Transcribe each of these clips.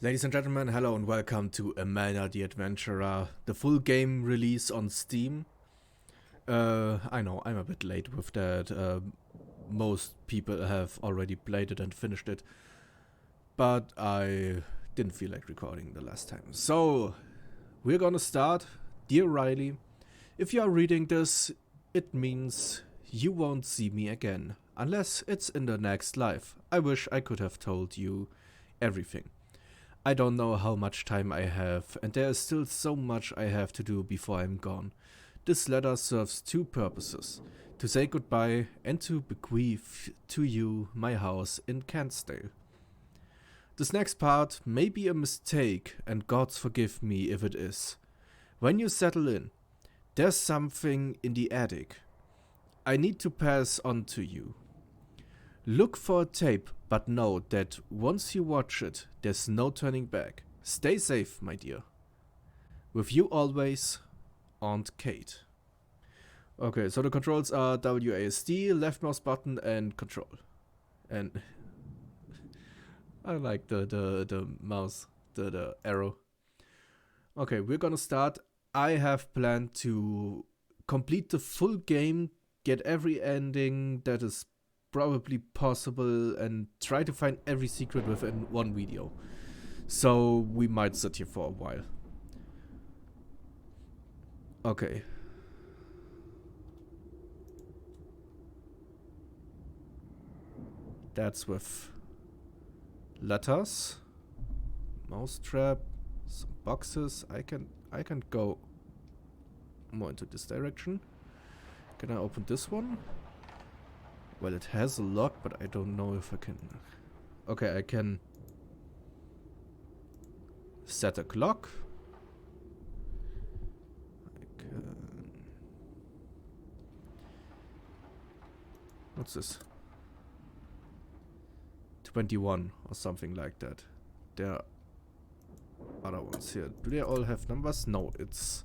Ladies and gentlemen, hello and welcome to Amana the Adventurer, the full game release on Steam. I know, I'm a bit late with that. Most people have already played it and finished it, but I didn't feel like recording the last time. So, we're gonna start. Dear Riley, if you are reading this, it means you won't see me again, unless it's in the next life. I wish I could have told you everything. I don't know how much time I have, and there is still so much I have to do before I'm gone. This letter serves two purposes: to say goodbye and to bequeath to you my house in Cansdale. This next part may be a mistake, and gods forgive me if it is. When you settle in, there's something in the attic I need to pass on to you. Look for a tape, but know that once you watch it, there's no turning back. Stay safe, my dear. With you always, Aunt Kate. Okay, so the controls are WASD, left mouse button, and control. And I like the mouse, the arrow. Okay, we're gonna start. I have planned to complete the full game, get every ending that is probably possible, and try to find every secret within one video. So we might sit here for a while. Okay. That's with letters, mousetrap, some boxes. I can go more into this direction. Can I open this one? Well, it has a lock, but I don't know if I can. Okay, I can set a clock. I can. What's this? 21 or something like that. There are other ones here. Do they all have numbers? No, it's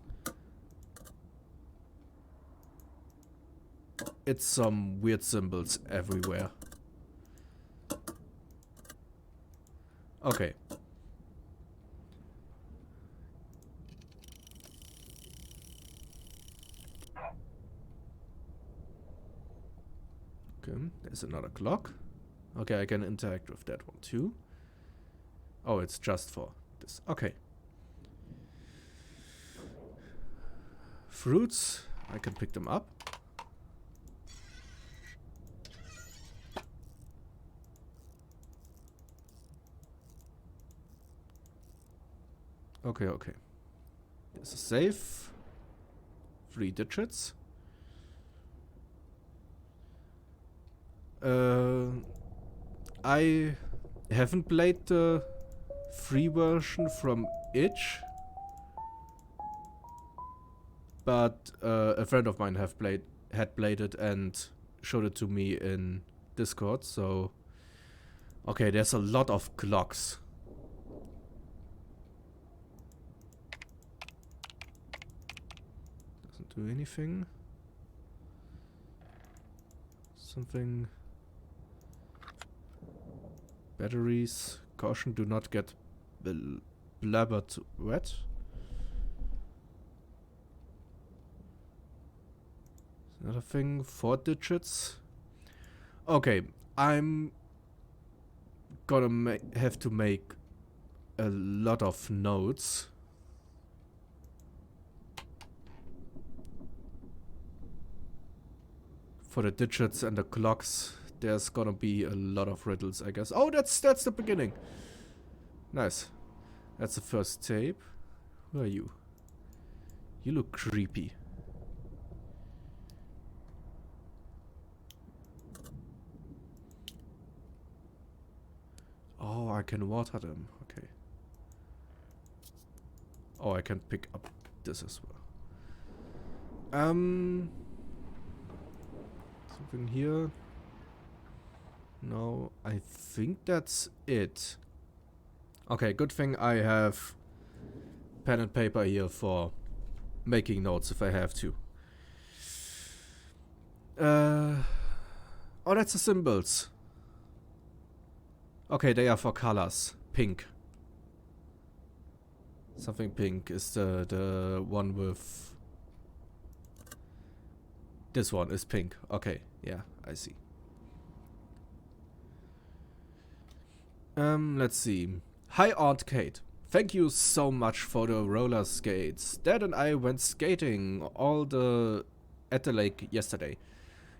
some weird symbols everywhere. Okay. Okay, there's another clock. Okay, I can interact with that one too. Oh, it's just for this. Okay. Fruits, I can pick them up. Okay, okay. There's a safe. 3 digits. I haven't played the free version from itch, but a friend of mine had played it and showed it to me in Discord. So okay, there's a lot of clocks. Doesn't do anything. Something. Batteries. Caution, do not get blabbered wet. Another thing, 4 digits. Okay, I'm gonna have to make a lot of notes. For the digits and the clocks, there's gonna be a lot of riddles, I guess. Oh, that's the beginning. Nice. That's the first tape. Who are you? You look creepy. Oh, I can water them. Okay. Oh, I can pick up this as well. Something here. No, I think that's it. Okay, good thing I have pen and paper here for making notes if I have to. Oh, that's the symbols. Okay, they are for colors. Pink. Something pink is the one with... This one is pink. Okay, yeah, I see. Let's see. Hi Aunt Kate. Thank you so much for the roller skates. Dad and I went skating at the lake yesterday.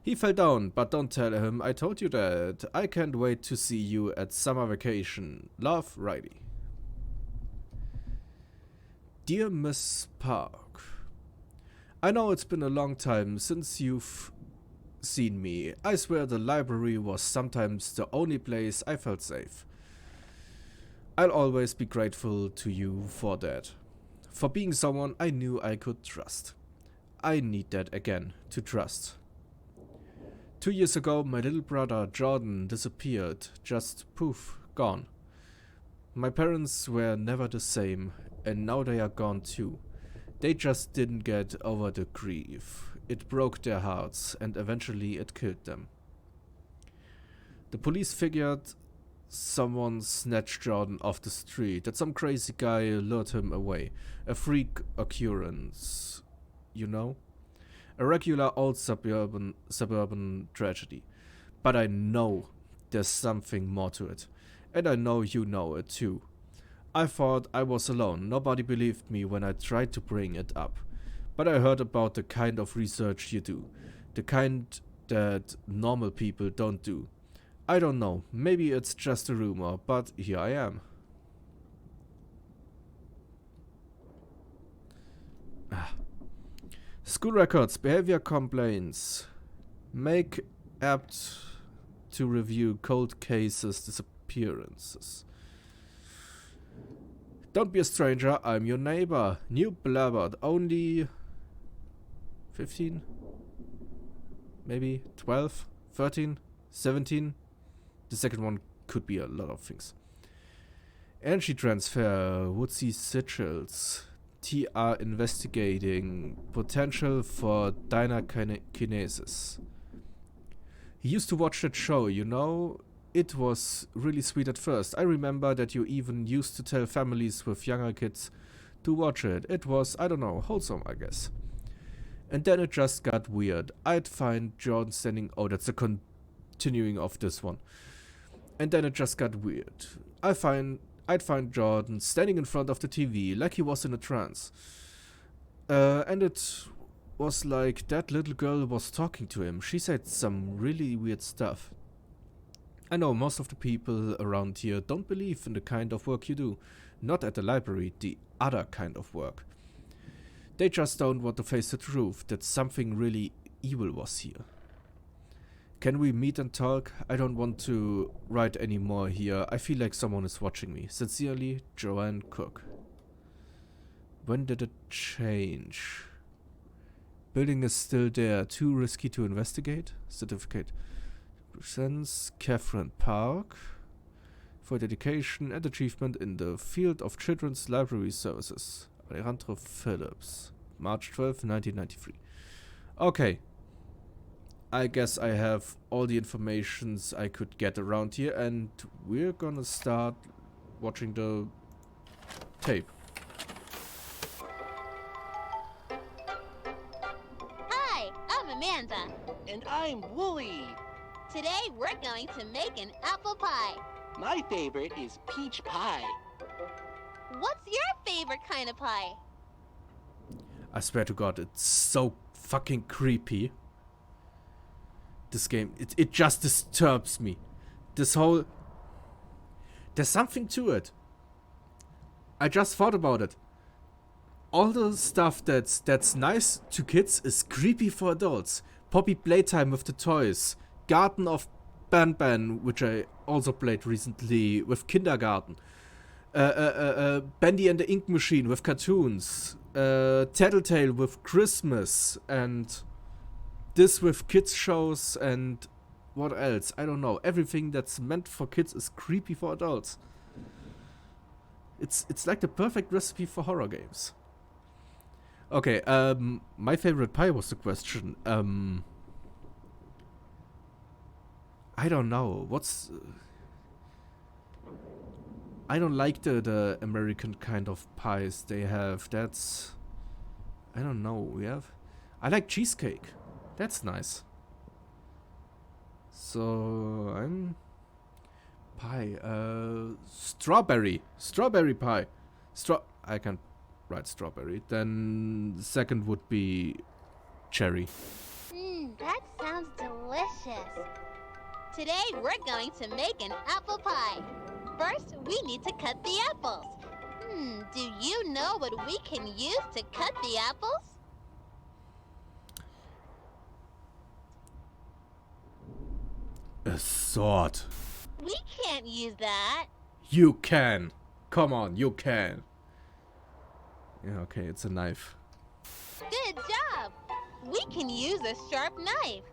He fell down, but don't tell him I told you that. I can't wait to see you at summer vacation. Love, Riley. Dear Miss Park, I know it's been a long time since you've seen me. I swear the library was sometimes the only place I felt safe. I'll always be grateful to you for that. For being someone I knew I could trust. I need that again, to trust. 2 years ago, my little brother Jordan disappeared. Just poof, gone. My parents were never the same, and now they are gone too. They just didn't get over the grief. It broke their hearts, and eventually it killed them. The police figured someone snatched Jordan off the street, that some crazy guy lured him away. A freak occurrence, you know? A regular old suburban tragedy. But I know there's something more to it. And I know you know it too. I thought I was alone. Nobody believed me when I tried to bring it up. But I heard about the kind of research you do. The kind that normal people don't do. I don't know. Maybe it's just a rumor, but here I am. School records, behavior complaints. Make apt to review cold cases, disappearances. Don't be a stranger, I'm your neighbor. New blabbered, only 15? Maybe 12? 13? 17? The second one could be a lot of things. Energy transfer, woodsy sigils. TR investigating potential for dynakinesis. He used to watch that show, you know? It was really sweet at first. I remember that you even used to tell families with younger kids to watch it. It was, I don't know, wholesome, I guess. And then it just got weird. I'd find Jordan standing... Oh, that's the continuing of this one. And then it just got weird. I'd find Jordan standing in front of the TV like he was in a trance. And it was like that little girl was talking to him. She said some really weird stuff. I know most of the people around here don't believe in the kind of work you do. Not at the library, the other kind of work. They just don't want to face the truth that something really evil was here. Can we meet and talk? I don't want to write anymore here. I feel like someone is watching me. Sincerely, Joanne Cook. When did it change? Building is still there. Too risky to investigate? Certificate. Presents Catherine Park for dedication and achievement in the field of children's library services. Alejandro Phillips. March 12, 1993. Okay. I guess I have all the informations I could get around here, and we're gonna start watching the tape. Hi, I'm Amanda. And I'm Wooly. Today we're going to make an apple pie. My favorite is peach pie. What's your favorite kind of pie? I swear to God, it's so fucking creepy. This game, it just disturbs me. This whole... There's something to it. I just thought about it. All the stuff that's nice to kids is creepy for adults. Poppy playtime with the toys. Garden of Ban, which I also played recently with kindergarten. Bendy and the Ink Machine with cartoons. Tattletale with Christmas. And this with kids shows and what else? I don't know. Everything that's meant for kids is creepy for adults. It's like the perfect recipe for horror games. Okay, my favorite pie was the question. I don't know. I don't like the American kind of pies they have. That's... I don't know. We have... I like cheesecake. That's nice. So I'm... Pie. Strawberry. Strawberry pie. I can write strawberry. Then second would be cherry. That sounds delicious. Today we're going to make an apple pie. First, we need to cut the apples. Do you know what we can use to cut the apples? A sword. We can't use that. You can. Come on, you can. Yeah, okay, it's a knife. Good job. We can use a sharp knife.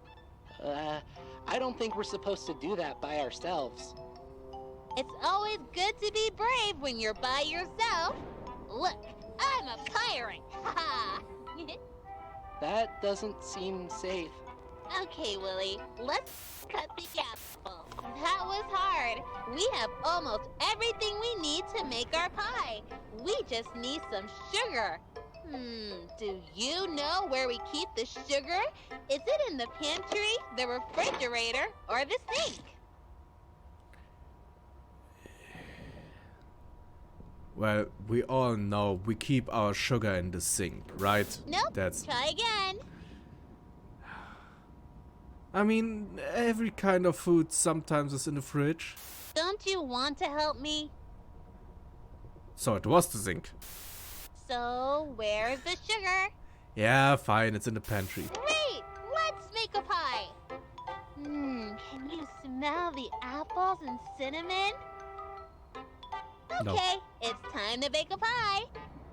I don't think we're supposed to do that by ourselves. It's always good to be brave when you're by yourself. Look, I'm a pirate. Ha! That doesn't seem safe. Okay, Willie, let's cut the apple. That was hard. We have almost everything we need to make our pie. We just need some sugar. Do you know where we keep the sugar? Is it in the pantry, the refrigerator, or the sink? Well, we all know we keep our sugar in the sink, right? Nope. That's... Try again. I mean, every kind of food sometimes is in the fridge. Don't you want to help me? So it was the sink. So, where's the sugar? Yeah, fine, it's in the pantry. Great! Let's make a pie! Can you smell the apples and cinnamon? No. Okay, it's time to bake a pie.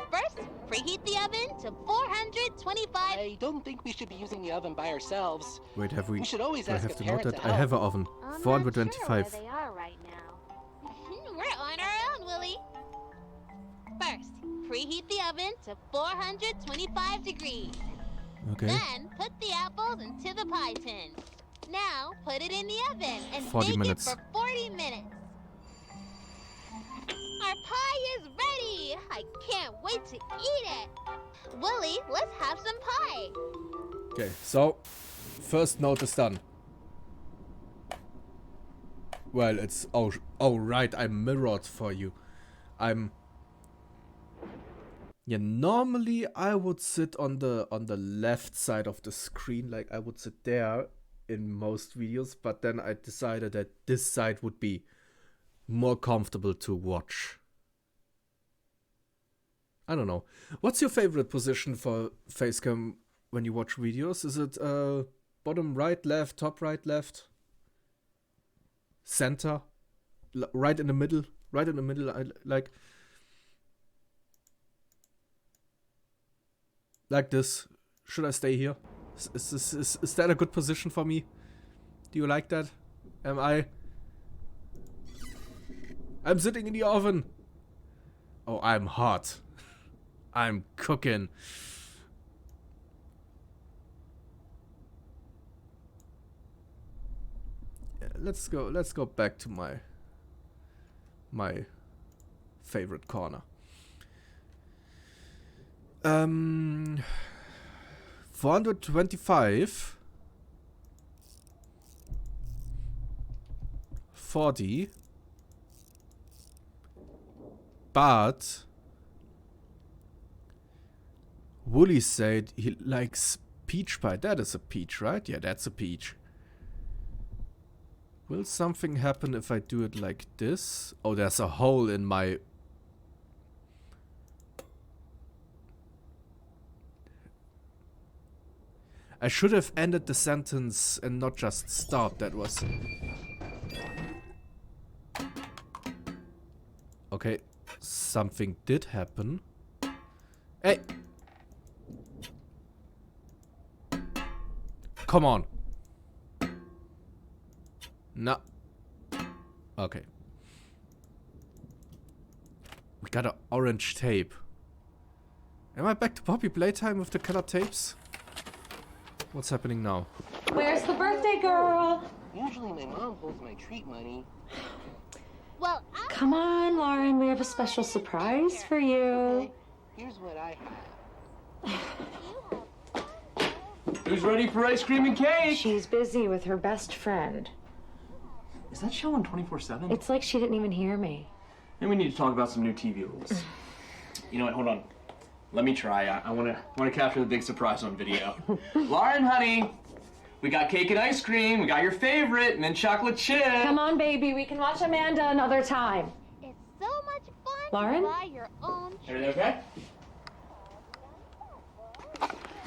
First, preheat the oven to 425. I don't think we should be using the oven by ourselves. Wait, have we... We should always do I ask have a to note parent that? to I help. have an oven. I'm 425. not sure where they are right now. We're on our own, Willie. First, preheat the oven to 425 degrees. Okay. Then, put the apples into the pie tin. Now, put it in the oven and 40 bake minutes. it for 40 minutes. Our pie is ready! I can't wait to eat it! Willie, let's have some pie! Okay, so first note is done. Well, it's... Oh, right, I mirrored for you. Yeah, normally I would sit on the left side of the screen, like I would sit there in most videos, but then I decided that this side would be more comfortable to watch. I don't know. What's your favorite position for facecam when you watch videos? Is it bottom right, left, top right, left? Center? Right in the middle? Right in the middle, I like this. Should I stay here? Is that a good position for me? Do you like that? I'm sitting in the oven. Oh, I'm hot. I'm cooking. Yeah, let's go back to my favorite corner. 425 40, but Wooly said he likes peach pie. That is a peach, right? Yeah, that's a peach. Will something happen if I do it like this? Oh, there's a hole in my... I should have ended the sentence and not just stopped. That was... Okay, something did happen. Hey! Come on. No. Okay. We got an orange tape. Am I back to Poppy Playtime with the color tapes? What's happening now? Where's the birthday girl? Usually my mom holds my treat money. Well, Come on, Lauren, we have a special surprise for you. Okay, here's what I have. Who's ready for ice cream and cake? She's busy with her best friend. Is that show on 24/7? It's like she didn't even hear me. And we need to talk about some new TV rules. You know what? Hold on. Let me try. I want to capture the big surprise on video. Lauren, honey, we got cake and ice cream. We got your favorite, mint chocolate chip. Come on, baby, we can watch Amanda another time. it's so much fun Lauren? to buy your own. Everything okay?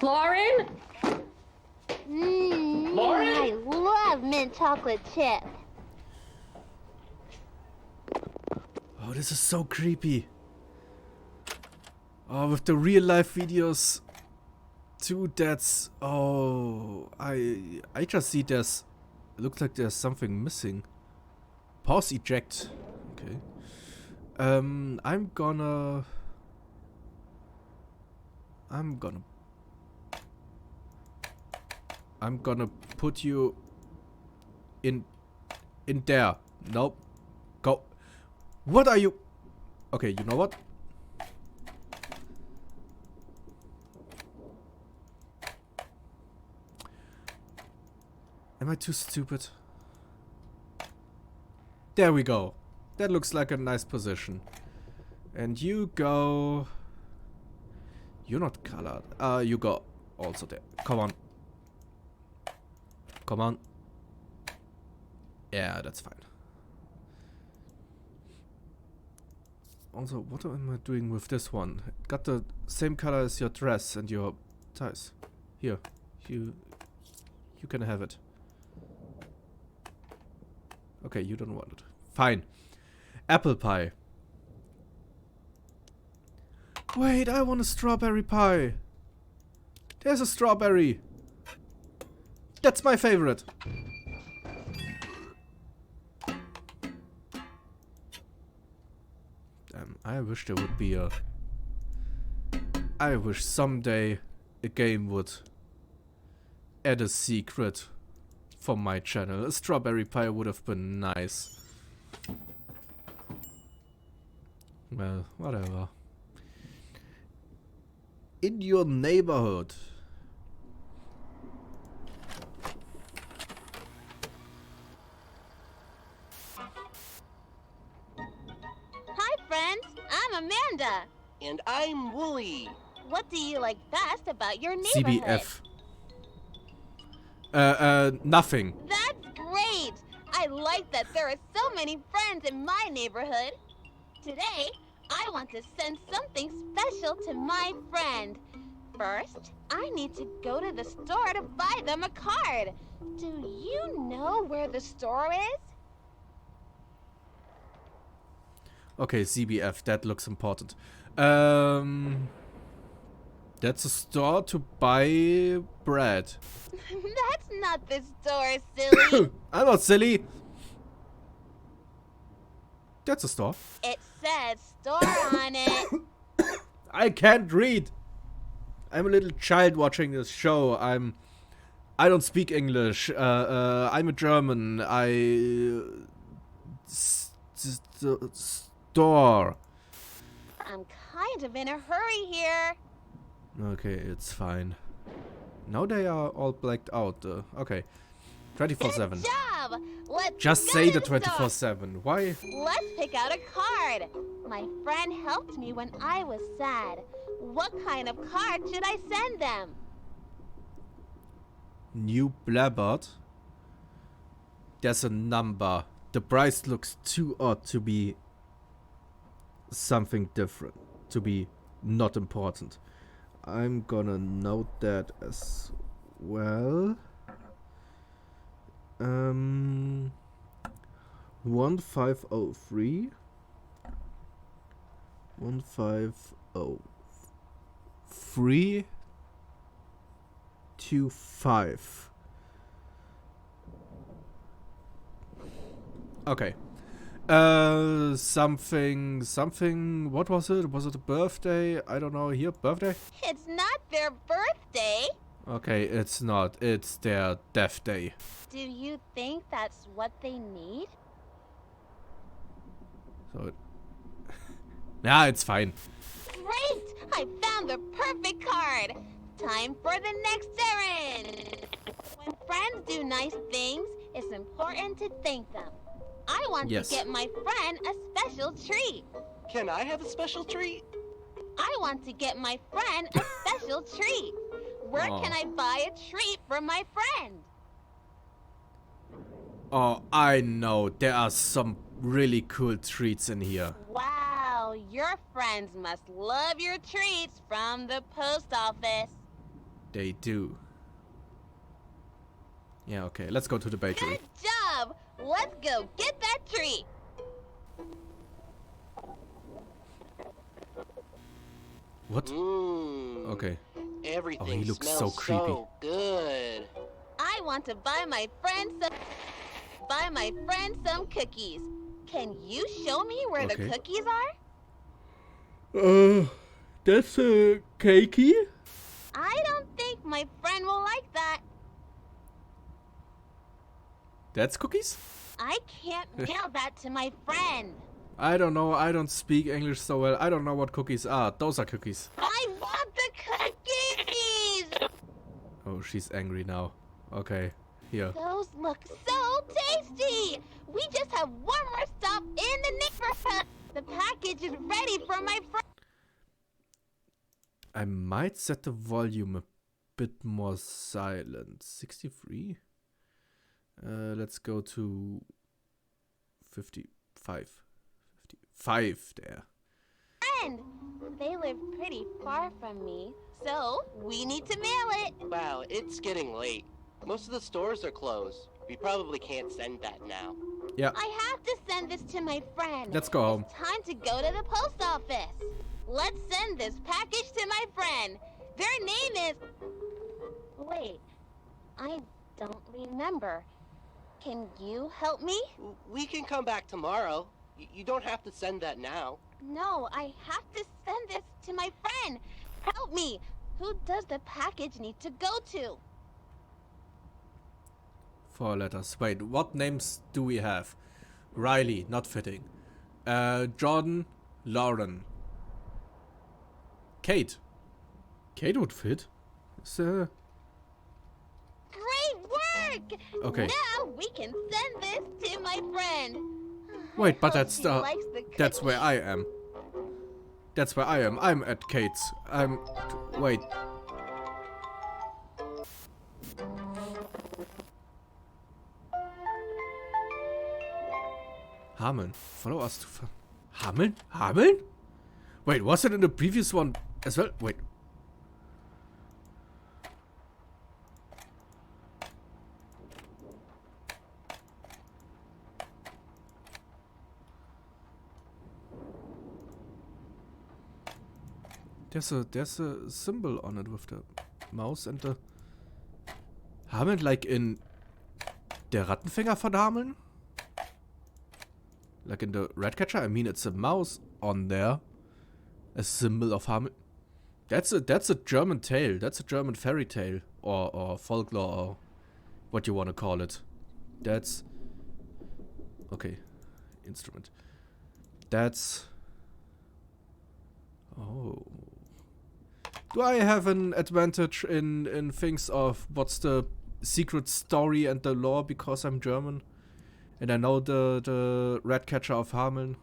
Lauren? Lauren? I love mint chocolate chip. Oh, this is so creepy. Oh, with the real life videos too, that's... Oh, I just see there's... It looks like there's something missing. Pause eject. Okay. I'm gonna put you in there. Nope. Go. What are you? Okay, you know what? Am I too stupid? There we go. That looks like a nice position. And you go... You're not colored. You go also there. Come on. Come on. Yeah, that's fine. Also, what am I doing with this one? Got the same color as your dress and your ties. Here. You can have it. Okay, you don't want it. Fine. Apple pie. Wait, I want a strawberry pie. There's a strawberry. That's my favorite. I wish there would be a... I wish someday a game would add a secret for my channel. A strawberry pie would have been nice. Well, whatever. In your neighborhood. Hi, friends. I'm Amanda. And I'm Wooly. What do you like best about your neighborhood? CBF. Nothing. That's great. I like that there are so many friends in my neighborhood. Today, I want to send something special to my friend. First, I need to go to the store to buy them a card. Do you know where the store is? Okay, CBF, that looks important. That's a store to buy bread. That's not the store, silly. I'm not silly. That's a store. It says store on it. I can't read. I'm a little child watching this show. I don't speak English. I'm a German. Store. I'm kind of in a hurry here. Okay, it's fine. Now they are all blacked out. Okay. 24/7. Good job. Let's Just go say to the store. 24/7. Why? Let's pick out a card. My friend helped me when I was sad. What kind of card should I send them? New Blabbard. There's a number. The price looks too odd to be something different. To be not important. I'm gonna note that as well. 1503 150325. Okay. Something. What was it? Was it a birthday? I don't know. Here, birthday? It's not their birthday. Okay, it's not. It's their death day. Do you think that's what they need? So, nah, it's fine. Great! I found the perfect card! Time for the next errand! When friends do nice things, it's important to thank them. I want Yes. to get my friend a special treat. Can I have a special treat? I want to get my friend a special treat. Where can I buy a treat for my friend? Oh, I know. There are some really cool treats in here. Wow, your friends must love your treats from the post office. They do. Yeah, okay. Let's go to the bakery. Good job! Let's go get that treat. What? Mmm. Okay. Everything looks so smells creepy. so good. I want to buy my friend some cookies. Can you show me where the Okay. cookies are? That's a cakey? I don't think my friend will like that. That's cookies? I can't mail that to my friend. I don't know. I don't speak English so well. I don't know what cookies are. Those are cookies. I want the cookies! Oh, she's angry now. Okay, here. Those look so tasty! We just have one more stop in the neighborhood. The package is ready for my friend. I might set the volume a bit more silent. 63? Let's go to 55. 55 there. Friend. They live pretty far from me, so we need to mail it. Wow, it's getting late. Most of the stores are closed. We probably can't send that now. Yeah, I have to send this to my friend. let's go home. It's time to go to the post office. Let's send this package to my friend. Their name is... Wait, I don't remember. Can you help me? We can come back tomorrow. You don't have to send that now. No, I have to send this to my friend. Help me. Who does the package need to go to? 4 letters. Wait, what names do we have? Riley, not fitting. Jordan, Lauren. Kate. Kate would fit. So, Great work! Okay. Now we can send this to my friend. wait, but Hope that's she the... likes the That's where cookies. I am. That's where I am. I'm at Kate's. Wait. Hameln. Follow us to... Hameln? Hameln? Wait, was it in the previous one as well? Wait. There's a symbol on it with the mouse and the... Hameln, like in... Der Rattenfänger von Hameln? Like in the Ratcatcher? I mean, it's a mouse on there. A symbol of Hameln. That's a German tale. That's a German fairy tale. Or folklore, or what you want to call it. That's... Okay. Instrument. That's... Oh... Do I have an advantage in things of what's the secret story and the lore because I'm German? And I know the Ratcatcher of Hameln.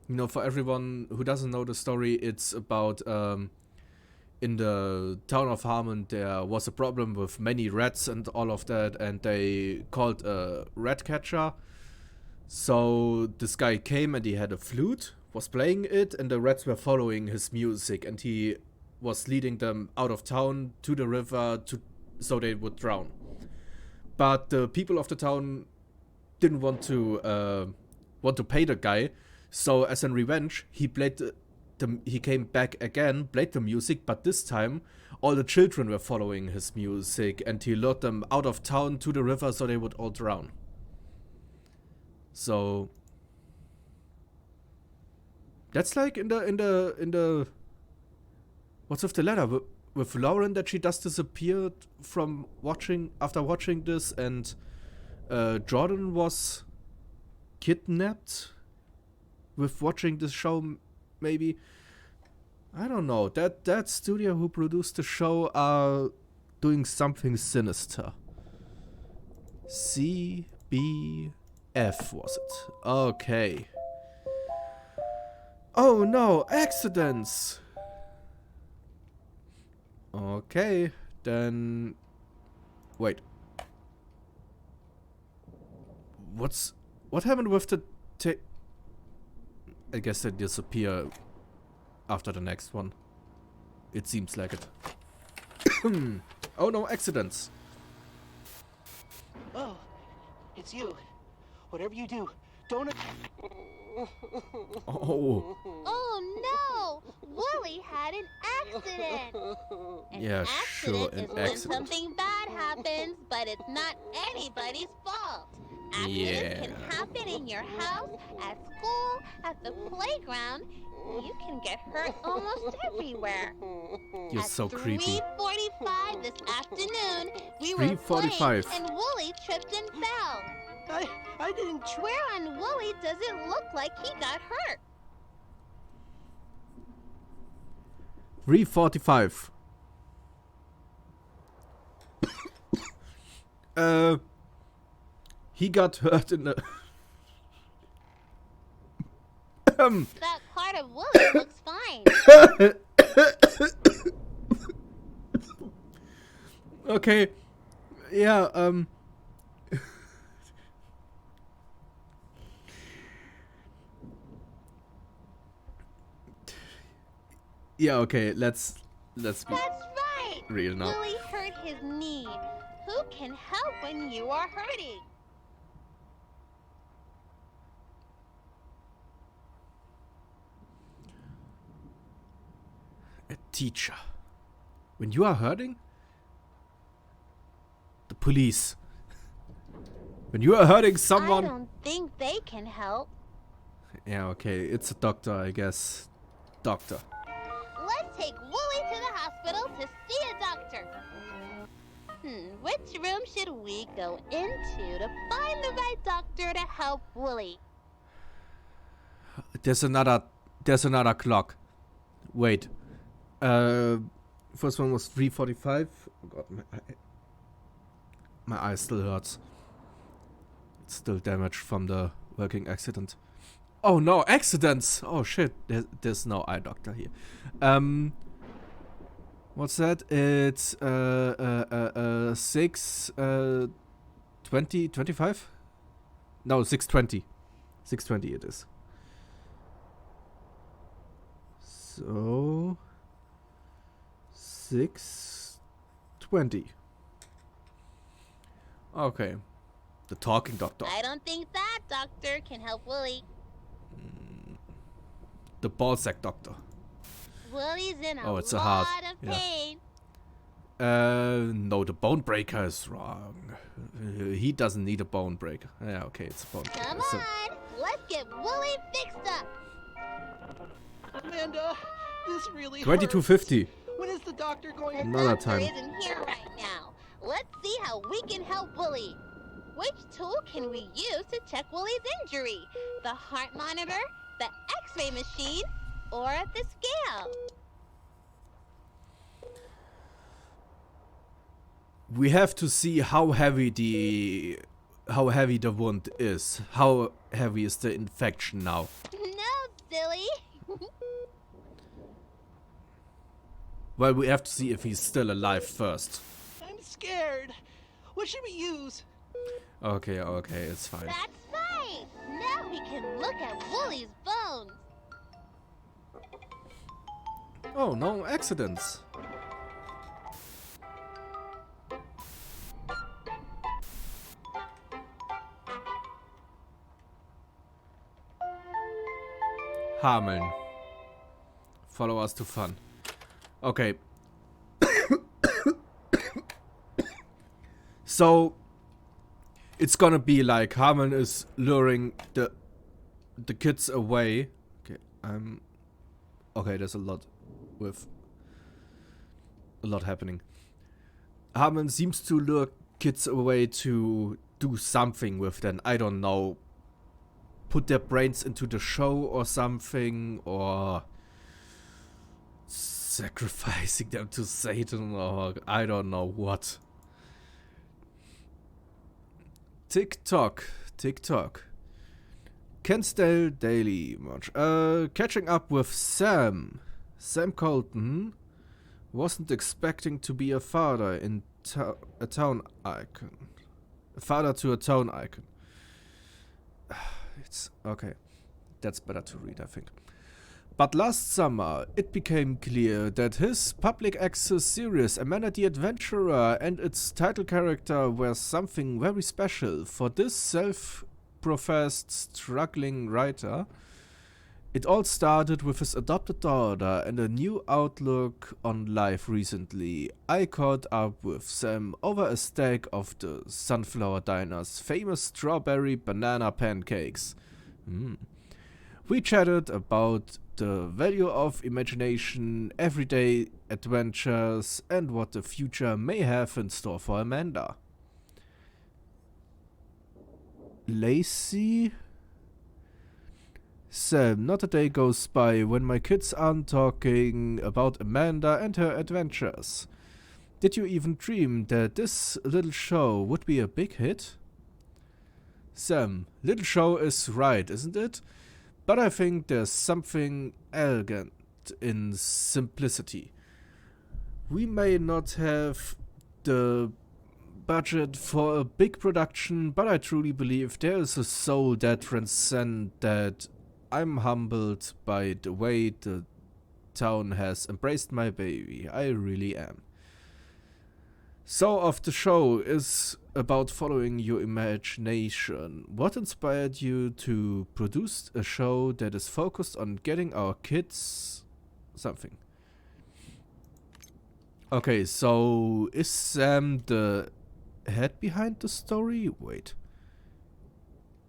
You know, for everyone who doesn't know the story, it's about in the town of Hameln there was a problem with many rats and all of that, and they called a Ratcatcher. So this guy came and he had a flute, was playing it, and the rats were following his music, and he was leading them out of town to the river so they would drown. But the people of the town didn't want to pay the guy, so as a revenge, he came back again, played the music, but this time all the children were following his music, and he lured them out of town to the river so they would all drown. So that's like in the what's with the letter with Lauren, that she just disappeared after watching this, and Jordan was kidnapped with watching the show, maybe. I don't know. That studio who produced the show are doing something sinister. CBF was it? Okay. Oh no, accidents! Okay, then... Wait. What happened with the I guess they disappear after the next one. It seems like it. Oh no, accidents. Oh, it's you. Whatever you do, don't... Oh. Oh no! Willie had an accident! An Yeah, sure, accident an is when accident. something bad happens, but it's not anybody's fault. Accidents Yeah. can happen in your house, at school, at the playground. You can get hurt almost everywhere. You're At so creepy. 3:45 this afternoon, we were 3:45. playing and Wooly tripped and fell. I didn't try. Where on Wooly does it look like he got hurt? 3:45. He got hurt in the... That part of Wooly looks fine. Okay. Yeah, yeah, okay, let's be That's right. real now. Willie hurt his knee. Who can help when you are hurting? A teacher. When you are hurting? The police. When you are hurting I someone... don't think they can help. Yeah, okay, it's a doctor, I guess. Doctor. Let's take Wooly to the hospital to see a doctor. Which room should we go into to find the right doctor to help Wooly? There's another clock. Wait. First one was 3:45. Oh god, my eye still hurts. It's still damaged from the working accident. Oh no, accidents! Oh shit, there's no eye doctor here. What's that? It's 6 25? No, 6:20. 6:20 it is. So 6:20. Okay. The talking doctor. I don't think that doctor can help Wooly. The ballsack doctor. Wooly's in a Oh, it's a lot heart. of Yeah. pain. No, the bone breaker is wrong. He doesn't need a bone breaker. Yeah, okay, it's a bone breaker. Come So- on, let's get Wooly fixed up. Amanda, this really 22:50. hurts. When is the doctor going The to... Another doctor time. isn't here right now. Let's see how we can help Wooly. Which tool can we use to check Wooly's injury? The heart monitor, the X-ray machine, or the scale? We have to see how heavy the wound is. How heavy is the infection now? No, silly. Well, we have to see if he's still alive first. I'm scared. What should we use? Okay, it's fine. That's right. Now we can look at Wooly's bones. Oh, no accidents. Hameln. Follow us to fun. Okay. So it's gonna be like Hameln is luring the kids away. Okay, okay, there's a lot happening. Hameln seems to lure kids away to do something with them. I don't know put their brains into the show or something, or sacrificing them to Satan, or I don't know what. TikTok. Kensdale Daily Watch. Catching up with Sam. Sam Colton wasn't expecting to be a father in a town icon. A father to a town icon. It's okay. That's better to read, I think. But last summer, it became clear that his public access series, Amanda the Adventurer, and its title character were something very special for this self-professed struggling writer. It all started with his adopted daughter and a new outlook on life recently. I caught up with Sam over a stack of the Sunflower Diner's famous strawberry banana pancakes. We chatted about the value of imagination, everyday adventures, and what the future may have in store for Amanda. Lacey? Sam, not a day goes by when my kids aren't talking about Amanda and her adventures. Did you even dream that this little show would be a big hit? Sam, little show is right, isn't it? But I think there's something elegant in simplicity. We may not have the budget for a big production, but I truly believe there is a soul that transcends that. I'm humbled by the way the town has embraced my baby. I really am. So of the show is about following your imagination. What inspired you to produce a show that is focused on getting our kids something? Okay, so is Sam the head behind the story? Wait.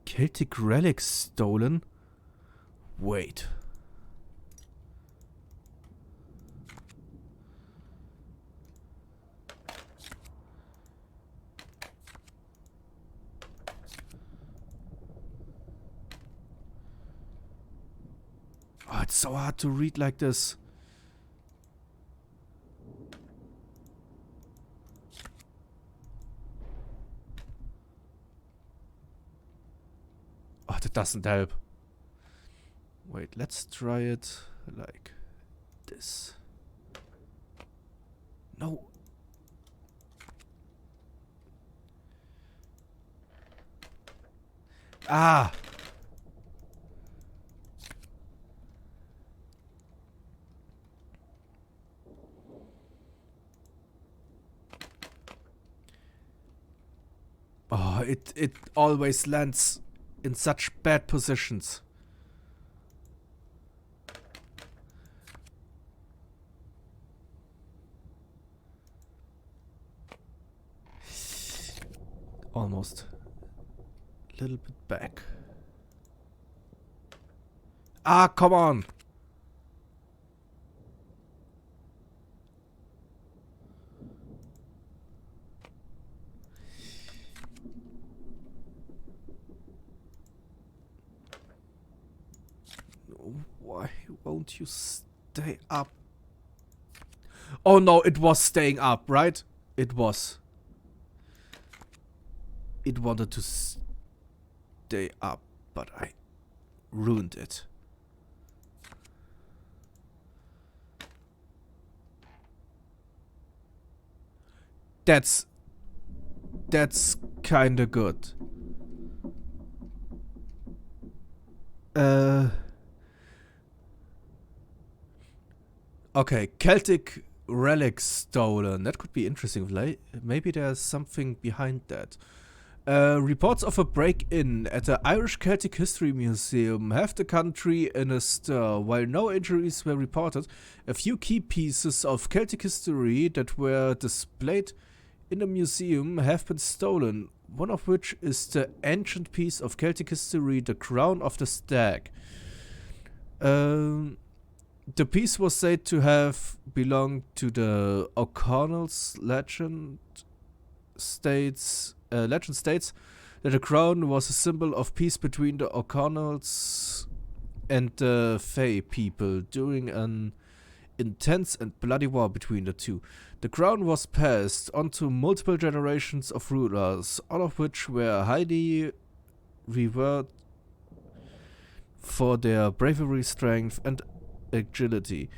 Celtic relics stolen? Wait. Oh, it's so hard to read like this. Oh, that doesn't help. Wait, let's try it like this. No. Ah! Oh, it always lands in such bad positions. Almost. A little bit back. Ah, come on! Why won't you stay up? Oh no, it was staying up, right? It was. It wanted to stay up, but I ruined it. That's kinda good. Okay, Celtic relics stolen. That could be interesting. Maybe there's something behind that. Reports of a break-in at the Irish Celtic History Museum have the country in a stir. While no injuries were reported, a few key pieces of Celtic history that were displayed in the museum have been stolen, one of which is the ancient piece of Celtic history, the Crown of the Stag. The piece was said to have belonged to the O'Connells. Legend states that the crown was a symbol of peace between the O'Connells and the Fae people during an intense and bloody war between the two. The crown was passed on to multiple generations of rulers, all of which were highly revered for their bravery, strength, and agility.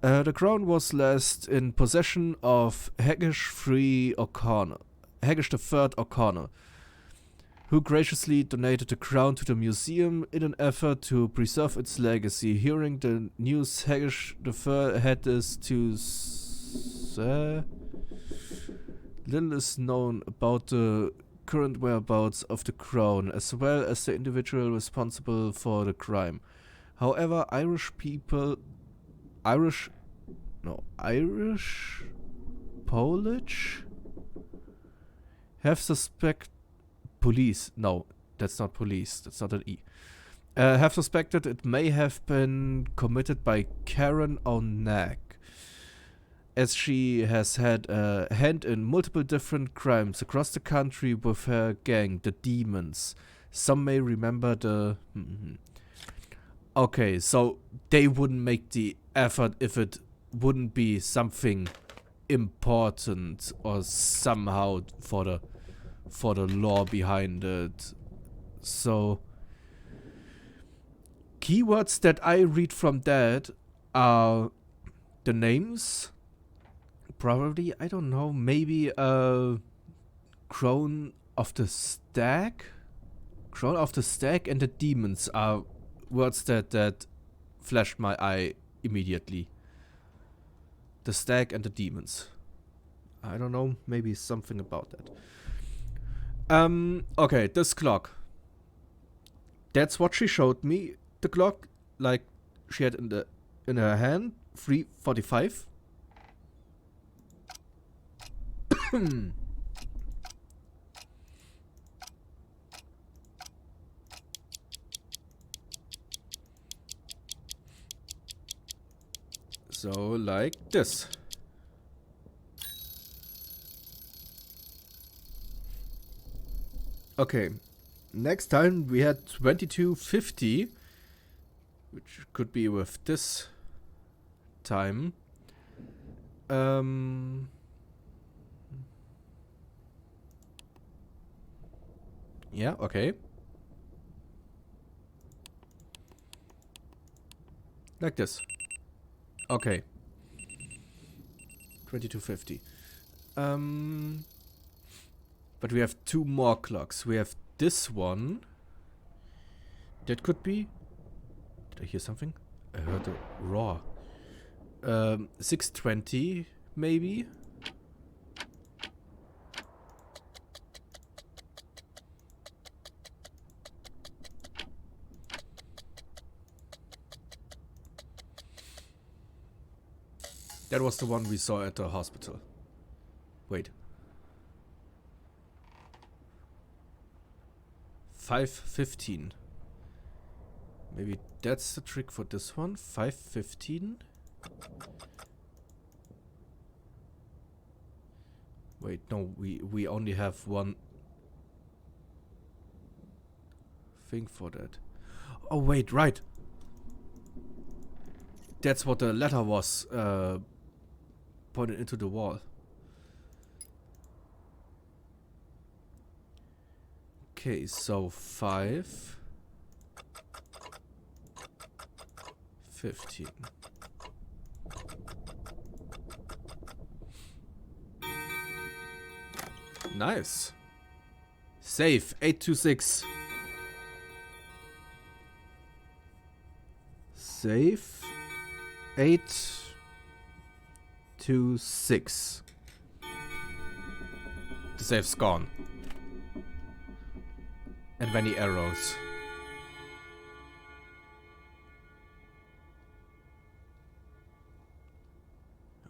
The crown was last in possession of Haggish III O'Connell, who graciously donated the crown to the museum in an effort to preserve its legacy. Hearing the news, Haggish III had this to say. Little is known about the current whereabouts of the crown, as well as the individual responsible for the crime. However, Polish have police, no, that's not police, that's not an E, have suspected it may have been committed by Karen O'Nack, as she has had a hand in multiple different crimes across the country with her gang, the Demons. Some may remember the... Okay, so they wouldn't make the effort if it wouldn't be something important or somehow for the lore behind it. So keywords that I read from that are the names, probably, I don't know, maybe Crown of the Stag and the Demons are words that flashed my eye immediately. The Stag and the Demons. I don't know, maybe something about that. Okay, this clock. That's what she showed me. The clock, like she had in her hand, 3:45. So like this. Okay, next time we had 22:50, which could be with this time. Yeah, okay. Like this. Okay. 22:50. But we have two more clocks. We have this one. That could be... Did I hear something? I heard a roar. 6:20, maybe? That was the one we saw at the hospital. Wait. 5:15. Maybe that's the trick for this one. 5:15. Wait, no, we only have one thing for that. Oh wait, right. That's what the letter was pointed into the wall. Okay, so 5:15. Nice. Save 826. Save 826. The save's gone. And many arrows.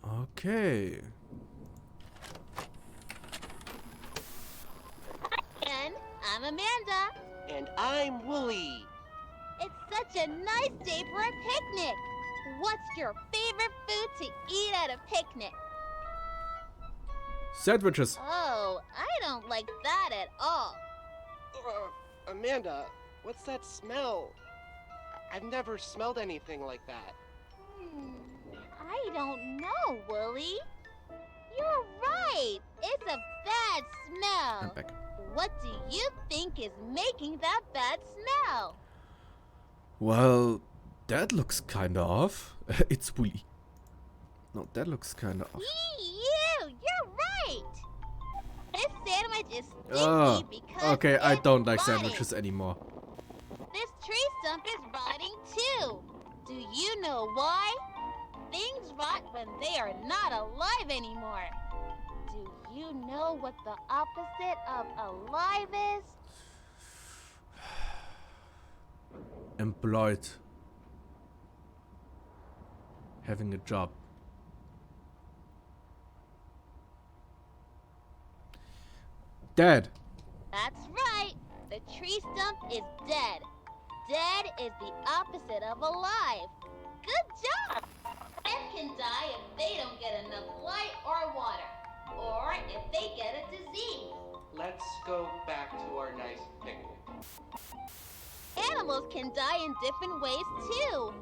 Okay. And I'm Amanda. And I'm Wooly. It's such a nice day for a picnic. What's your favorite food to eat at a picnic? Sandwiches. Oh, I don't like that at all. Amanda, what's that smell? I've never smelled anything like that. I don't know, Wooly. You're right. It's a bad smell. I'm back. What do you think is making that bad smell? Well, that looks kinda off. It's Woolly. No, that looks kinda off. You're right. This sandwich is Oh, stinky because okay, I it's don't like rotting. sandwiches anymore. This tree stump is rotting too. Do you know why? Things rot when they are not alive anymore. Do you know what the opposite of alive is? Employed. Having a job. Dead. That's right. The tree stump is dead. Dead is the opposite of alive. Good job! Plants can die if they don't get enough light or water, or if they get a disease. Let's go back to our nice picnic. Animals can die in different ways too.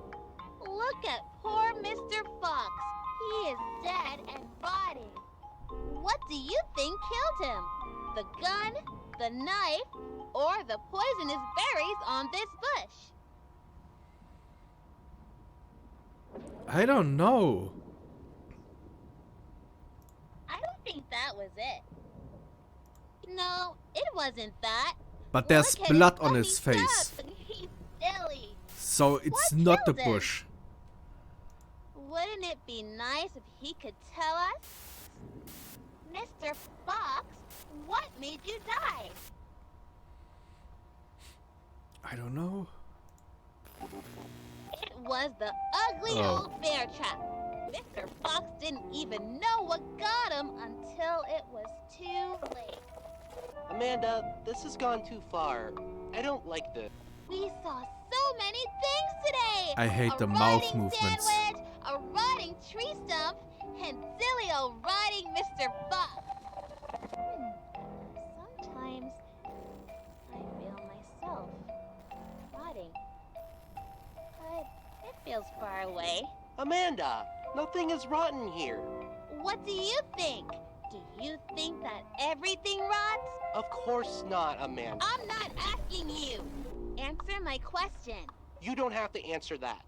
Look at poor Mr. Fox. He is dead and rotting. What do you think killed him? The gun, the knife, or the poisonous berries on this bush? I don't know. I don't think that was it. No, it wasn't that. But there's Look at blood on funny his face. stuff. He's silly. So it's What not the killed him? bush. Wouldn't it be nice if he could tell us? Mr. Fox, what made you die? I don't know. It was the ugly Oh. old bear trap. Mr. Fox didn't even know what got him until it was too late. Amanda, this has gone too far. I don't like this. We saw so many things today. I hate A the mouth rotting movements. Sandwich, a rotting tree stump, and silly old rotting Mr. Fox. Sometimes I feel myself rotting, but it feels far away. Amanda, nothing is rotten here. What do you think? Do you think that everything rots? Of course not, Amanda. I'm not asking you. Answer my question. You don't have to answer that.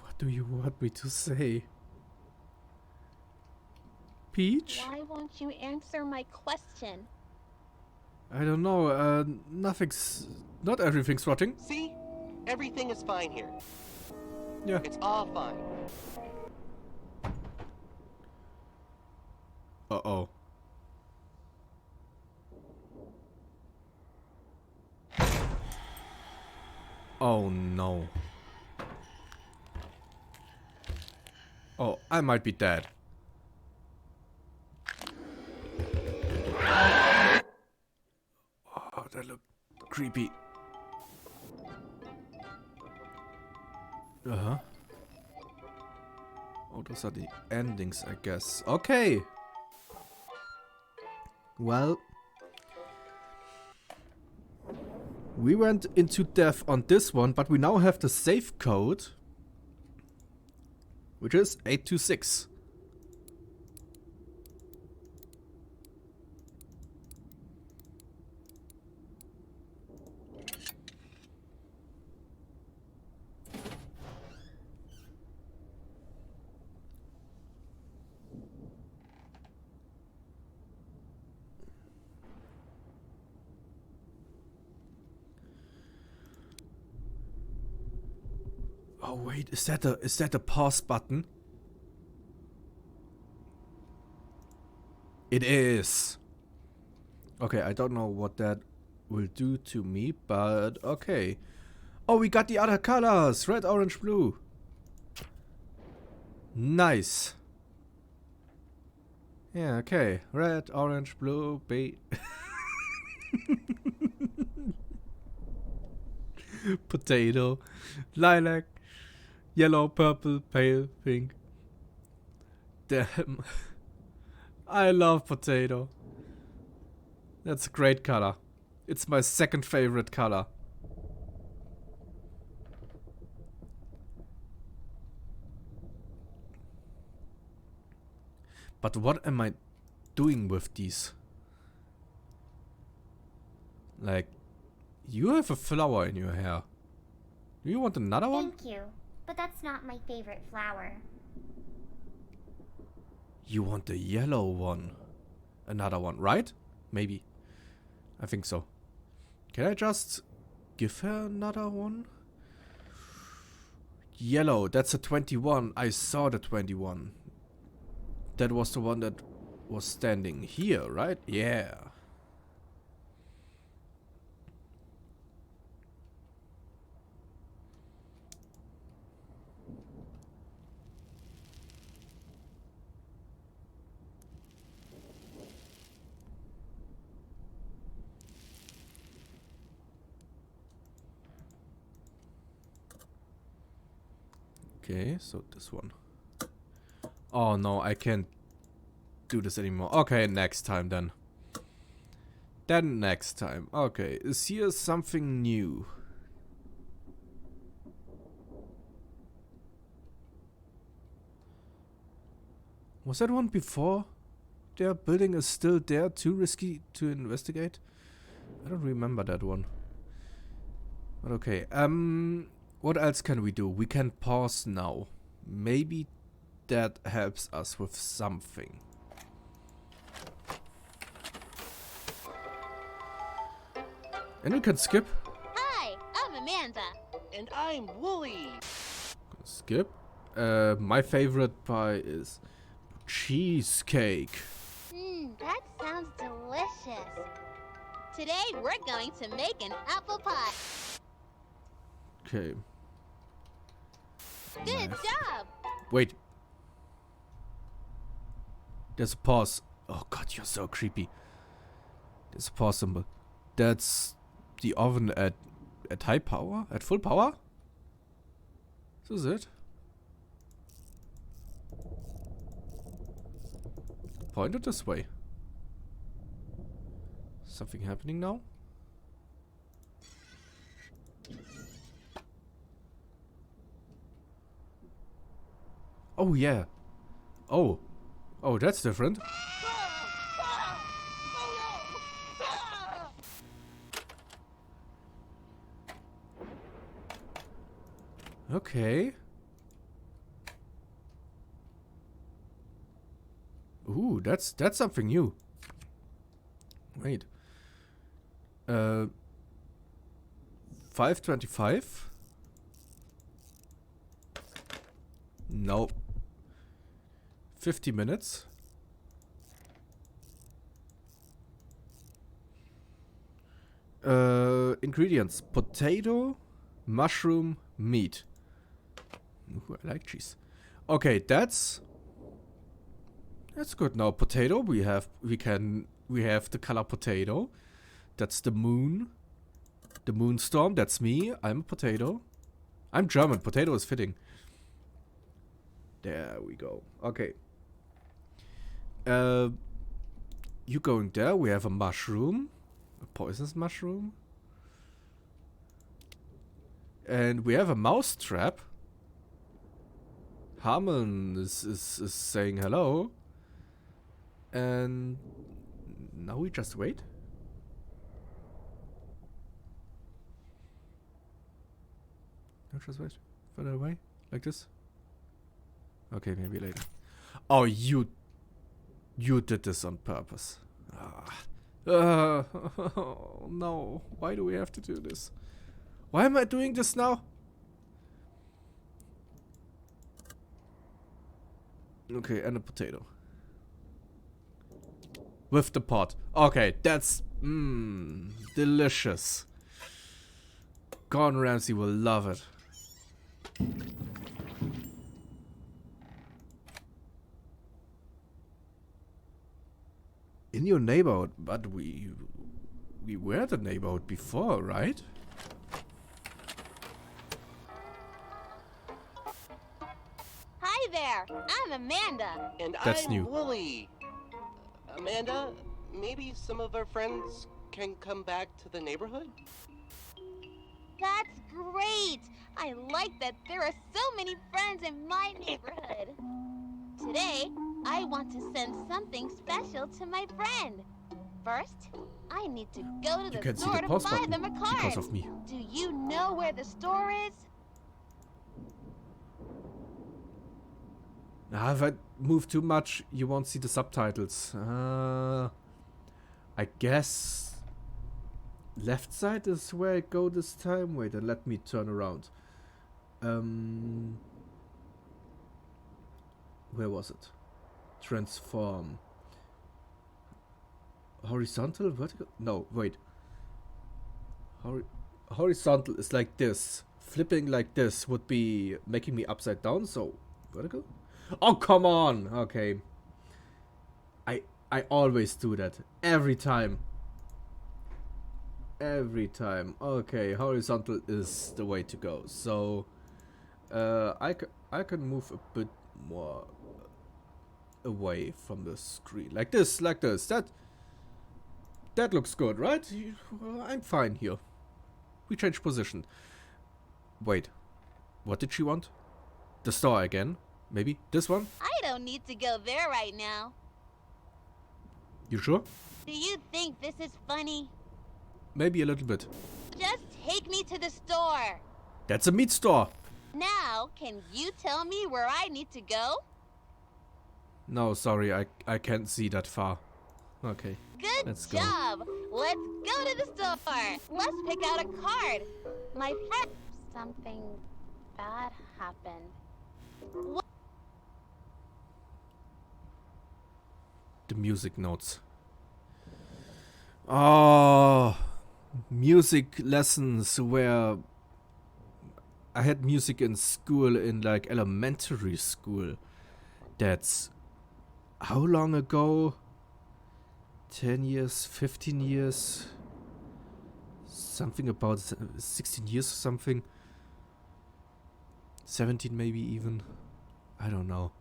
What do you want me to say? Peach? Why won't you answer my question? I don't know. Not everything's rotting. See? Everything is fine here. Yeah. It's all fine. Uh-oh. Oh no. Oh, I might be dead. Oh, that looked creepy. Uh-huh. Oh, those are the endings, I guess. Okay. Well, we went into depth on this one, but we now have the safe code, which is 826. Oh wait, is that a pause button? It is. Okay, I don't know what that will do to me, but okay. Oh, we got the other colors, red, orange, blue. Nice. Yeah, okay. Red, orange, blue, potato, lilac, yellow, purple, pale, pink. Damn. I love potato. That's a great color. It's my second favorite color. But what am I doing with these? Like, you have a flower in your hair. Do you want another one? Thank you, but that's not my favorite flower. You want the yellow one. Another one, right? Maybe. I think so. Can I just give her another one? Yellow, that's a 21. I saw the 21. That was the one that was standing here, right? Yeah. Okay, so this one. Oh no, I can't do this anymore. Okay, next time then. Then next time. Okay, is here something new? Was that one before? Their building is still there, too risky to investigate? I don't remember that one. But okay, what else can we do? We can pause now. Maybe that helps us with something. And we can skip. Hi, I'm Amanda. And I'm Wooly. Skip. My favorite pie is cheesecake. That sounds delicious. Today we're going to make an apple pie. Okay. Good job. Wait. There's a pause. Oh god, you're so creepy. There's a pause symbol. That's the oven at high power? At full power? This is it. Point it this way. Something happening now? Oh yeah. Oh. Oh, that's different. Okay. Ooh, that's something new. Wait. 525? No. 50 minutes. Ingredients: potato, mushroom, meat. Ooh, I like cheese. Okay, that's good. Now potato, we have the color potato. That's the moon. The Moonstorm, that's me. I'm a potato. I'm German. Potato is fitting. There we go. Okay. You going there? We have a mushroom. A poisonous mushroom. And we have a mouse trap. Harmon is saying hello. And now we just wait. No, just wait. Further away? Like this? Okay, maybe later. Oh, you did this on purpose. Oh, no. Why do we have to do this? Why am I doing this now? Okay, and a potato. With the pot. Okay, that's delicious. Gordon Ramsay will love it. In your neighborhood, but we were the neighborhood before, right? Hi there, I'm Amanda. And That's I'm new. Wooly. Amanda, maybe some of our friends can come back to the neighborhood? That's great. I like that there are so many friends in my neighborhood. Today, I want to send something special to my friend. First, I need to go to You the can see store the to pause buy button them a card. because of me. Do you know where the store is? Now, if I move too much, you won't see the subtitles. I guess left side is where I go this time. Wait, and let me turn around. Where was it? Transform. Horizontal, vertical? No, wait. Horizontal is like this. Flipping like this would be making me upside down, so vertical? Oh, come on! Okay. I always do that. Every time. Every time. Okay, horizontal is the way to go. So, I can move a bit more away from the screen. Like this, like this. That looks good, right? I'm fine here. We change position. Wait. What did she want? The store again? Maybe? This one? I don't need to go there right now. You sure? Do you think this is funny? Maybe a little bit. Just take me to the store. That's a meat store! Now, can you tell me where I need to go? No, sorry, I can't see that far. Okay. Good Let's go. job. Let's go to the store. Let's pick out a card. My friend, something bad happened. What? The music notes. Oh, music lessons where I had music in school, in like elementary school. That's how long ago? 10 years, 15 years, something about 16 years or something. 17 maybe even. I don't know.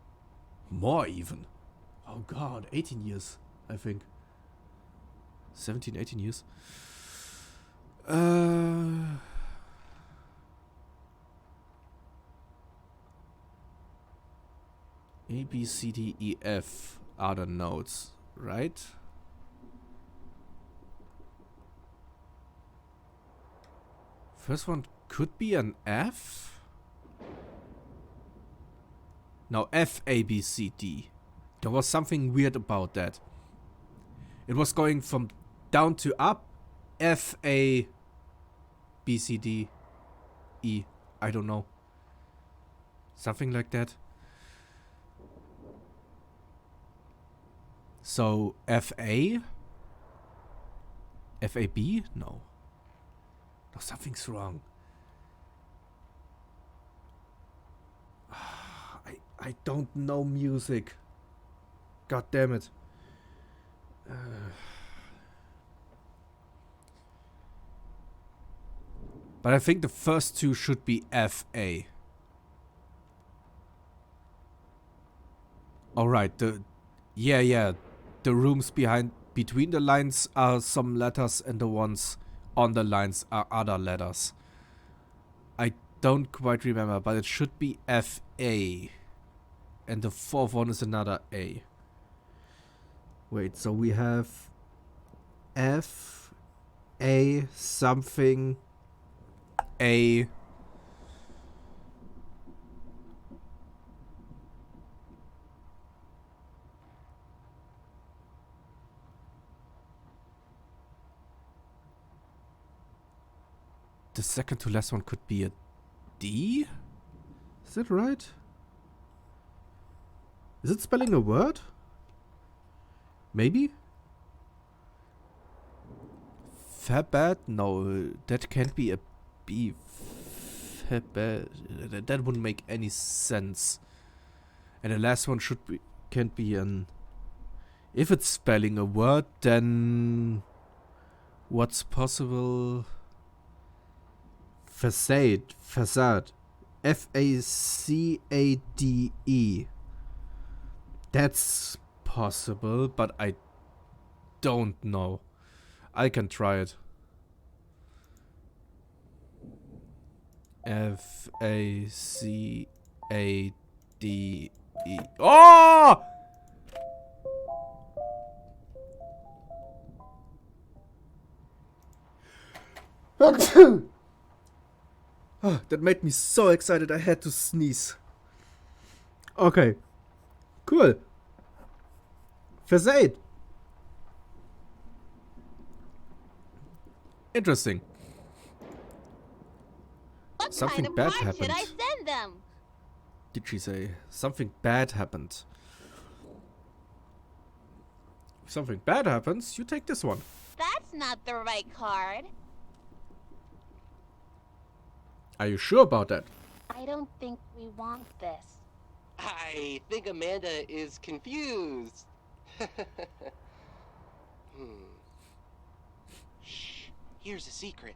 More even. Oh god, 18 years, I think. 17, 18 years. A, B, C, D, E, F are the notes, right? First one could be an F? No, F, A, B, C, D. There was something weird about that. It was going from down to up. F, A, B, C, D, E. I don't know. Something like that. So, F, A? F, A, B? No. No, something's wrong. I don't know music. God damn it. But I think the first two should be FA. Alright, yeah. The rooms between the lines are some letters and the ones on the lines are other letters. I don't quite remember, but it should be FA. And the fourth one is another A. Wait, so we have F, A, something, A. The second to last one could be a D? Is that right? Is it spelling a word? Maybe? Fabat? No, that can't be a B. Fabat. That wouldn't make any sense. And the last one can't be an If it's spelling a word, then what's possible? Facade. Facade. F-A-C-A-D-E. That's possible, but I don't know. I can try it. F-A-C-A-D-E. Oh! Oh, that made me so excited I had to sneeze. Okay. Cool. Facade. Interesting. What Something kind of bad card should I happened. send them? Did she say something bad happened? If something bad happens, you take this one. That's not the right card. Are you sure about that? I don't think we want this. I think Amanda is confused. Shh, here's a secret.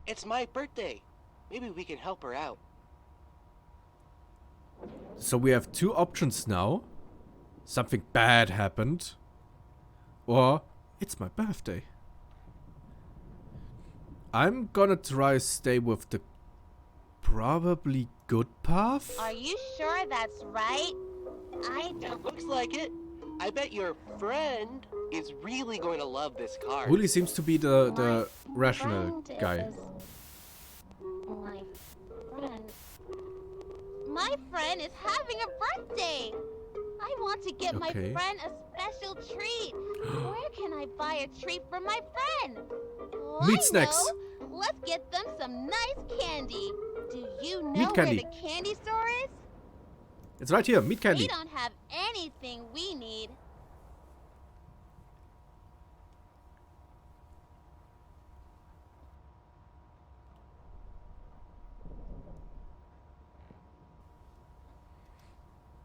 It's my birthday. Maybe we can help her out. So we have two options now. Something bad happened. Or it's my birthday. I'm gonna try stay with the probably good path. Are you sure that's right? I It don't. looks like it. I bet your friend is really going to love this card. Wooly seems to be the My rational friend guy. is My friend. My friend is having a birthday. I want to get my Okay. friend a special treat. Where can I buy a treat for my friend? Oh, Meat I snacks. know. Let's get them some nice candy. Do you know Meat where candy. the candy store is? It's right here, meat We candy. don't have anything we need.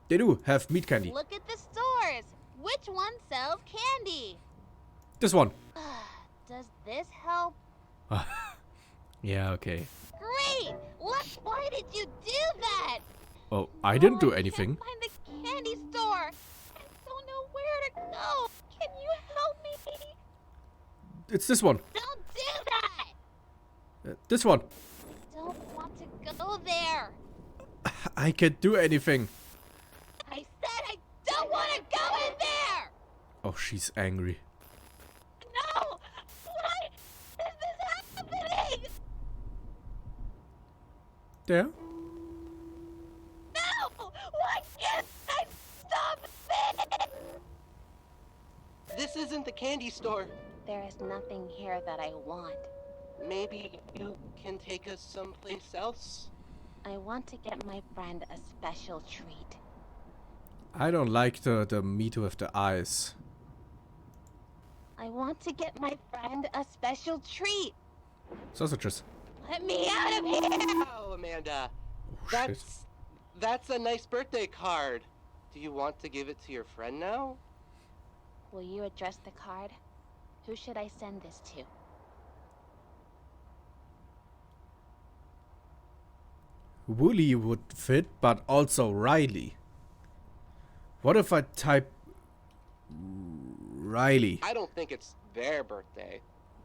They do have meat candy. Look at the stores. Which one sells candy? This one. Does this help? Yeah, okay. Great! Why did you do that? Oh, I didn't do I anything. can't find the candy store. I don't know where to go. Can you help me? It's this one. Don't do that! This one. I don't want to go there. I can't do anything. I said I don't want to go in there! Oh, she's angry. No! Why is this happening? There? No! Why can't I stop it? This isn't the candy store. There is nothing here that I want. Maybe you can take us someplace else? I want to get my friend a special treat. I don't like the meat with the eyes. I want to get my friend a special treat. Sausages. Let me out of here! Oh, Amanda. Oh, shit. That's a nice birthday card. Do you want to give it to your friend now? Will you address the card? Who should I send this to? Wooly would fit, but also Riley. What if I type Riley? I don't think it's their birthday.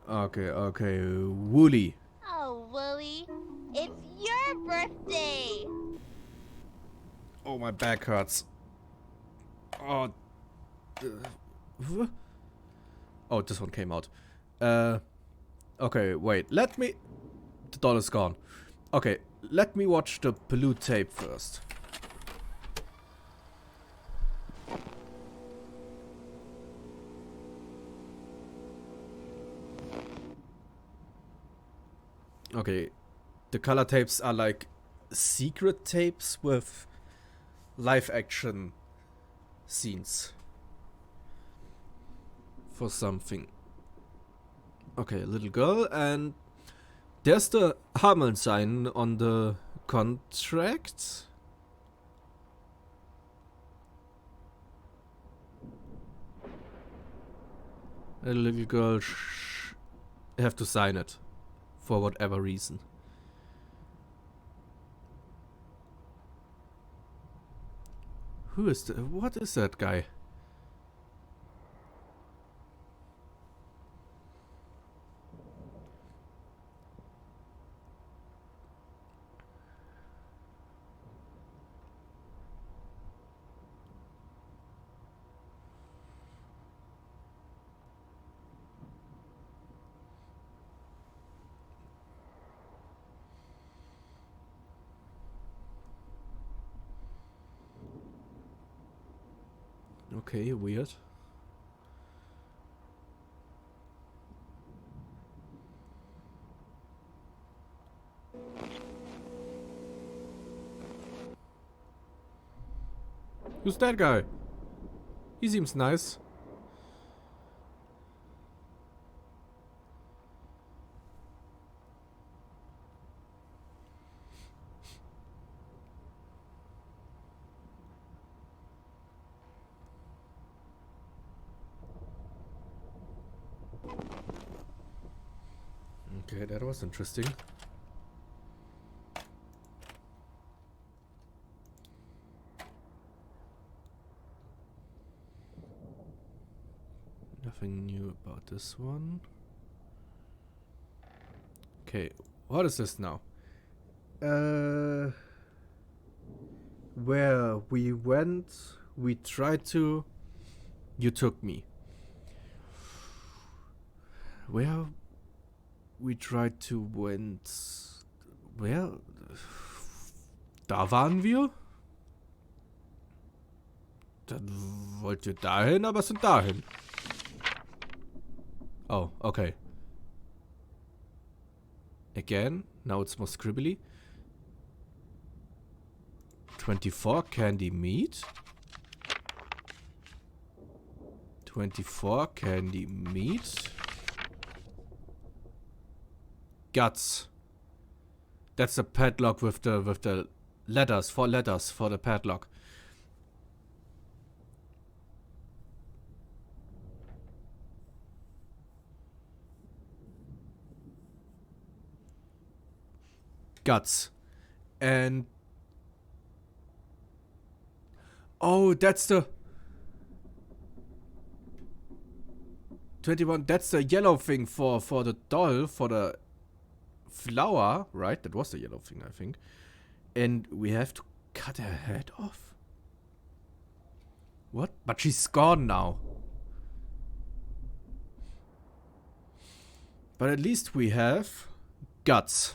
Okay. Wooly. Oh, Wooly, it's your birthday! Oh, my back hurts. Oh. Oh, this one came out. Okay, wait. Let me... The doll is gone. Okay, let me watch the Baloo tape first. Okay, the color tapes are like secret tapes with live action scenes for something. Okay, little girl, and there's the Hameln sign on the contract. A little girl have to sign it. For whatever reason. Who is what is that guy? Okay, weird. Who's that guy? He seems nice. Okay, that was interesting. Nothing new about this one. Okay, what is this now? Where we went, we tried to... You took me. Where we tried to went... Where? Da waren wir? Dann wollt ihr dahin, aber sind dahin. Oh, okay. Again, now it's more scribbly. 24 candy meat. 24 candy meat. Guts. That's the padlock with the letters, 4 letters for the padlock. Guts. And oh, that's the 21. That's the yellow thing for the doll, for the flower, right? That was the yellow thing, I think. And we have to cut her head off. What? But she's gone now. But at least we have guts.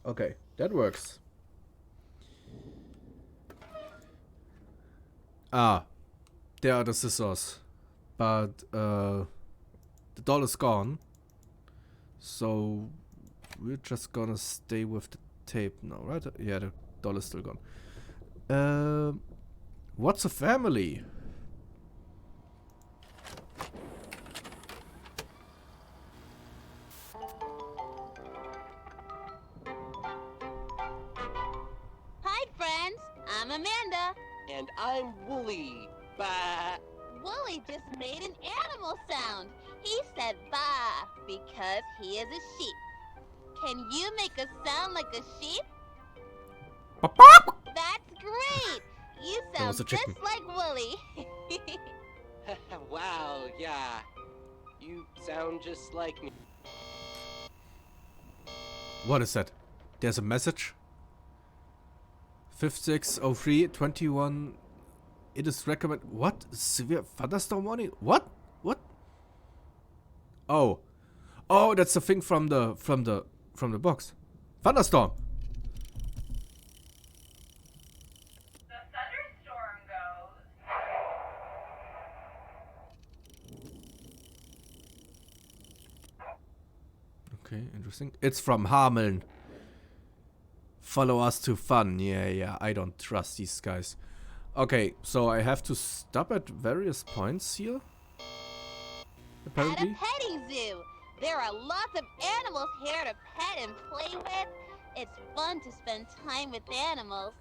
Okay, that works. Ah, there are the scissors. But the doll is gone. So we're just gonna stay with the tape now, right? Yeah, the doll is still gone. What's a family? Hi, friends. I'm Amanda. And I'm Wooly. Bah. Wooly just made an animal sound. He said bah because he is a sheep. Can you make a sound like a sheep? That's great. You was sound a chicken. just like Wooly. Wow, yeah. You sound just like me. What is that? There's a message. 5603 21. It is recommend. What? Severe thunderstorm warning? What? What? Oh. Oh, that's the thing from the box. Thunderstorm. The thunderstorm goes. Okay, interesting. It's from Hameln. Follow us to fun. Yeah, I don't trust these guys. Okay, so I have to stop at various points here. At Apparently. a petting zoo. There are lots of animals here to pet and play with. It's fun to spend time with animals.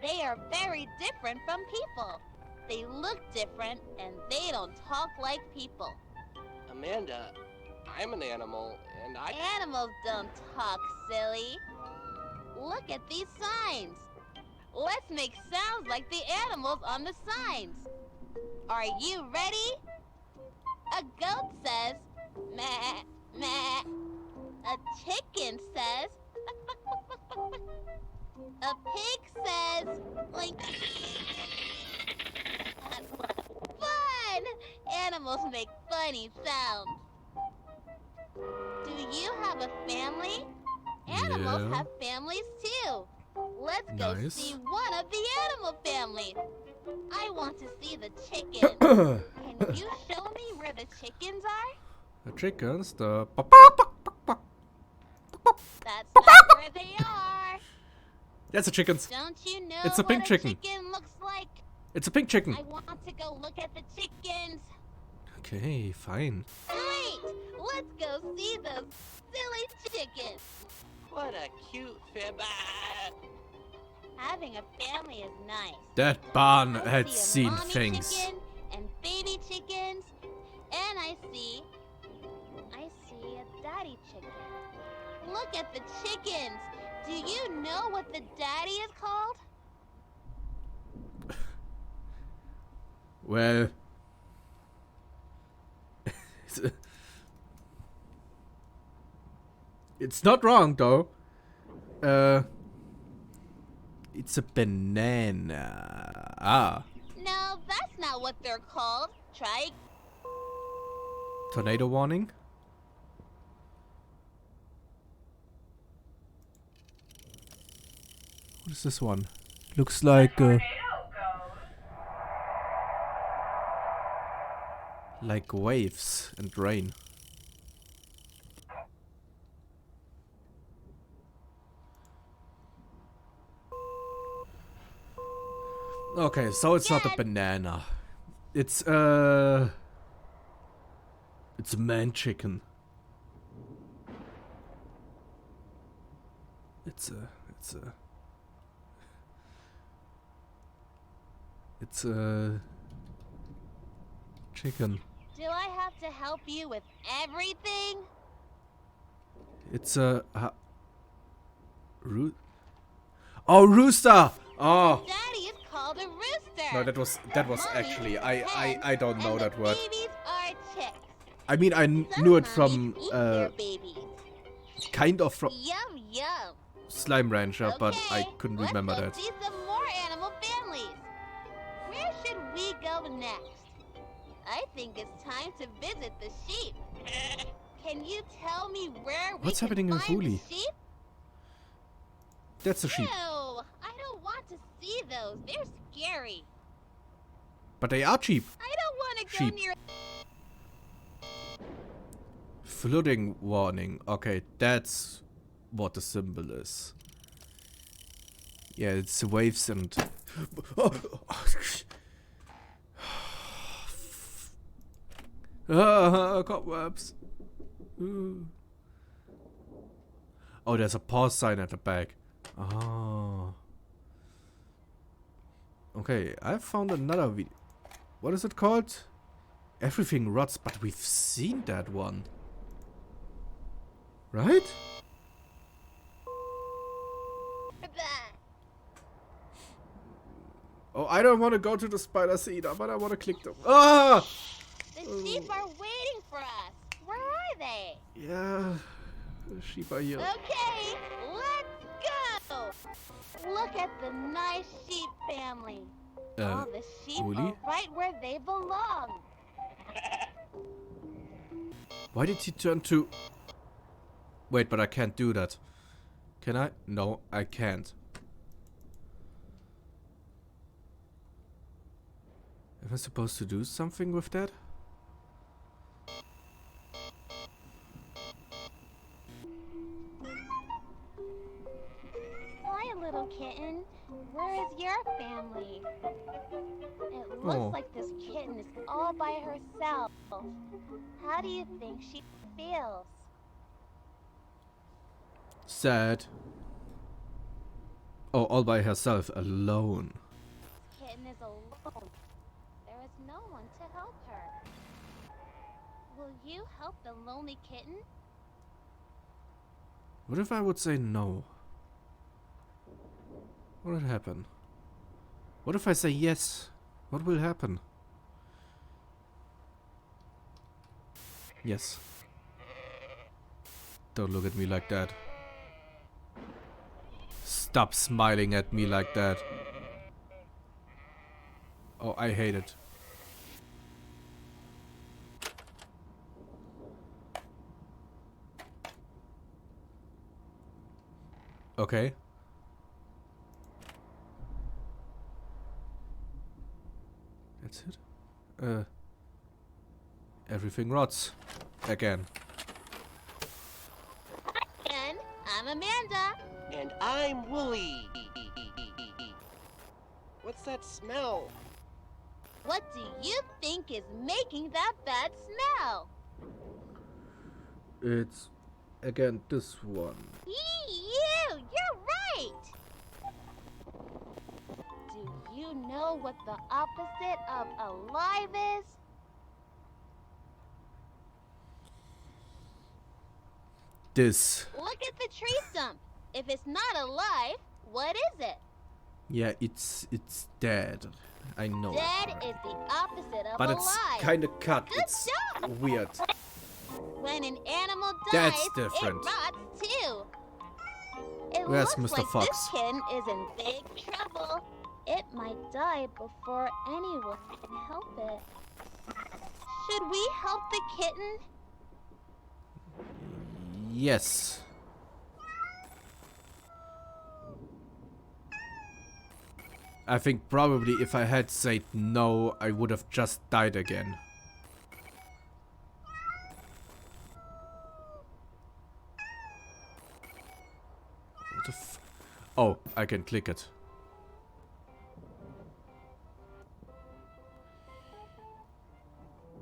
They are very different from people. They look different and they don't talk like people. Amanda, I'm an animal, and Animals don't talk, silly. Look at these signs. Let's make sounds like the animals on the signs. Are you ready? A goat says, meh, meh. A chicken says, a pig says, like, fun! Animals make funny sounds. Do you have a family? Animals Yeah. have families too. Let's go Nice. see one of the animal families. I want to see the chickens. Can you show me where the chickens are? The chickens, the... That's not where they are. That's the chickens. Don't you know It's a pink what chicken. a chicken looks like? It's a pink chicken. I want to go look at the chickens. Okay, fine. Great! Let's go see those silly chickens. what a cute Having a family is nice. That barn I had see a seen mommy things. chicken and baby chickens, and I see a daddy chicken. Look at the chickens. Do you know what the daddy is called? Well... It's not wrong, though. It's a banana. Ah. No, that's not what they're called. Try. Tornado warning. What is this one? Looks like Tornado goes. like waves and rain. Okay, so it's not a Dad. banana. It's it's a man chicken. It's a chicken. Do I have to help you with everything? It's a rooster. Oh. Daddy is called a rooster. No, that was Mommy actually is a I hen, don't know and that the word. Babies are chicks. I mean I Some knew it mommies from eat their babies. kind of from Yum yum. Slime Rancher, but I Okay, couldn't let's remember go that. see some more animal families. Where should we go next? I think it's time to visit the sheep. Can you tell me where What's we happening can in find Fuli? the sheep? That's a sheep. No, I don't want to see those. They're scary. But they are cheap. I don't want to go Sheep. near. Flooding warning. Okay, that's what the symbol is. Yeah, it's waves and... Cobwebs. Ooh. Oh, there's a pause sign at the back. Oh. Okay, I found another video. What is it called? Everything rots, but we've seen that one. Right? Oh, I don't want to go to the spider cedar, but I want to click them. Ah! The sheep are waiting for us. Where are they? Yeah, the sheep are here. Okay, let's go. Look at the nice sheep family. All the sheep Uli? are right where they belong. Why did he turn to... Wait, but I can't do that. Can I? No, I can't. Am I supposed to do something with that? Hi, little kitten. Where is your family? It looks Oh. like this kitten is all by herself. How do you think she feels? Sad. all by herself, alone. Kitten is alone. There is no one to help her. Will you help the lonely kitten? What if I would say no? What would happen? What if I say yes? What will happen? Yes. Don't look at me like that. Stop smiling at me like that. Oh, I hate it. Okay. That's it. Everything rots. Again. And I'm Amanda. And I'm Wooly. What's that smell? What do you think is making that bad smell? It's again this one. You're right. Do you know what the opposite of alive is? This. Look at the tree stump. If it's not alive, what is it? Yeah, it's dead. I know. Dead is the opposite of But alive. it's kind of cut. Good It's job. weird. When an animal dies, That's different. it rots too. It Where's looks Mr. like Fox? this kitten is in big trouble. It might die before anyone can help it. Should we help the kitten? Yes. I think probably if I had said no, I would have just died again. What the f- Oh, I can click it.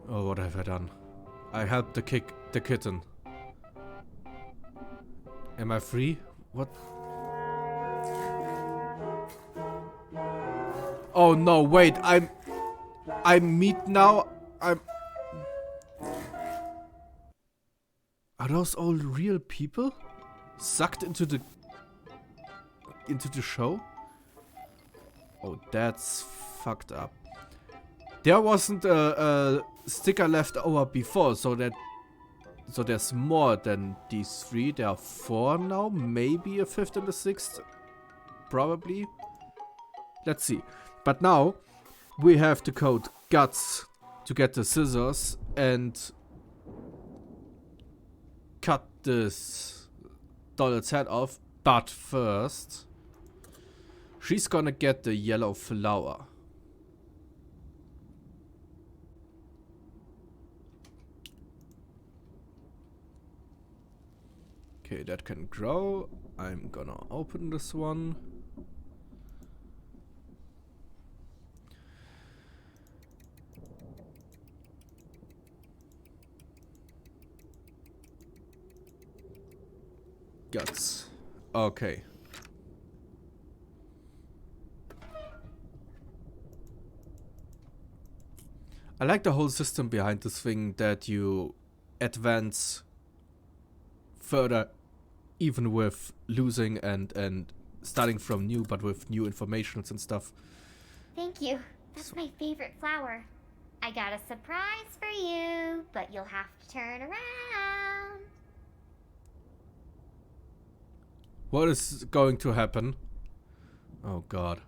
Oh, what have I done? I helped the kitten. Am I free? What? Oh no, wait, I'm meat now. Are those all real people? Sucked into the show? Oh, that's fucked up. There wasn't a sticker left over before, so there's more than these 3. There are 4 now, maybe a 5th and a 6th, probably. Let's see. But now we have the code GUTS to get the scissors and cut this doll's head off. But first, she's gonna get the yellow flower. Okay, that can grow. I'm gonna open this one. Guts. Okay. I like the whole system behind this thing, that you advance further even with losing and starting from new, but with new informations and stuff. Thank you. That's my favorite flower. I got a surprise for you, but you'll have to turn around. What is going to happen? Oh god.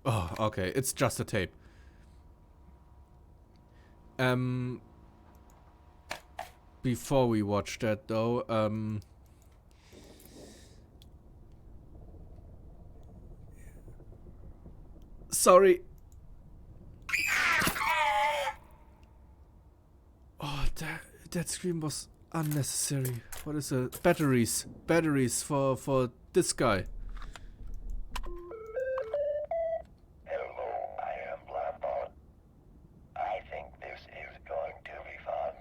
Oh, okay, it's just a tape. Before we watch that though, sorry. Oh, that scream was unnecessary. What is it? Batteries for this guy. Hello, I am Blambot. I think this is going to be fun.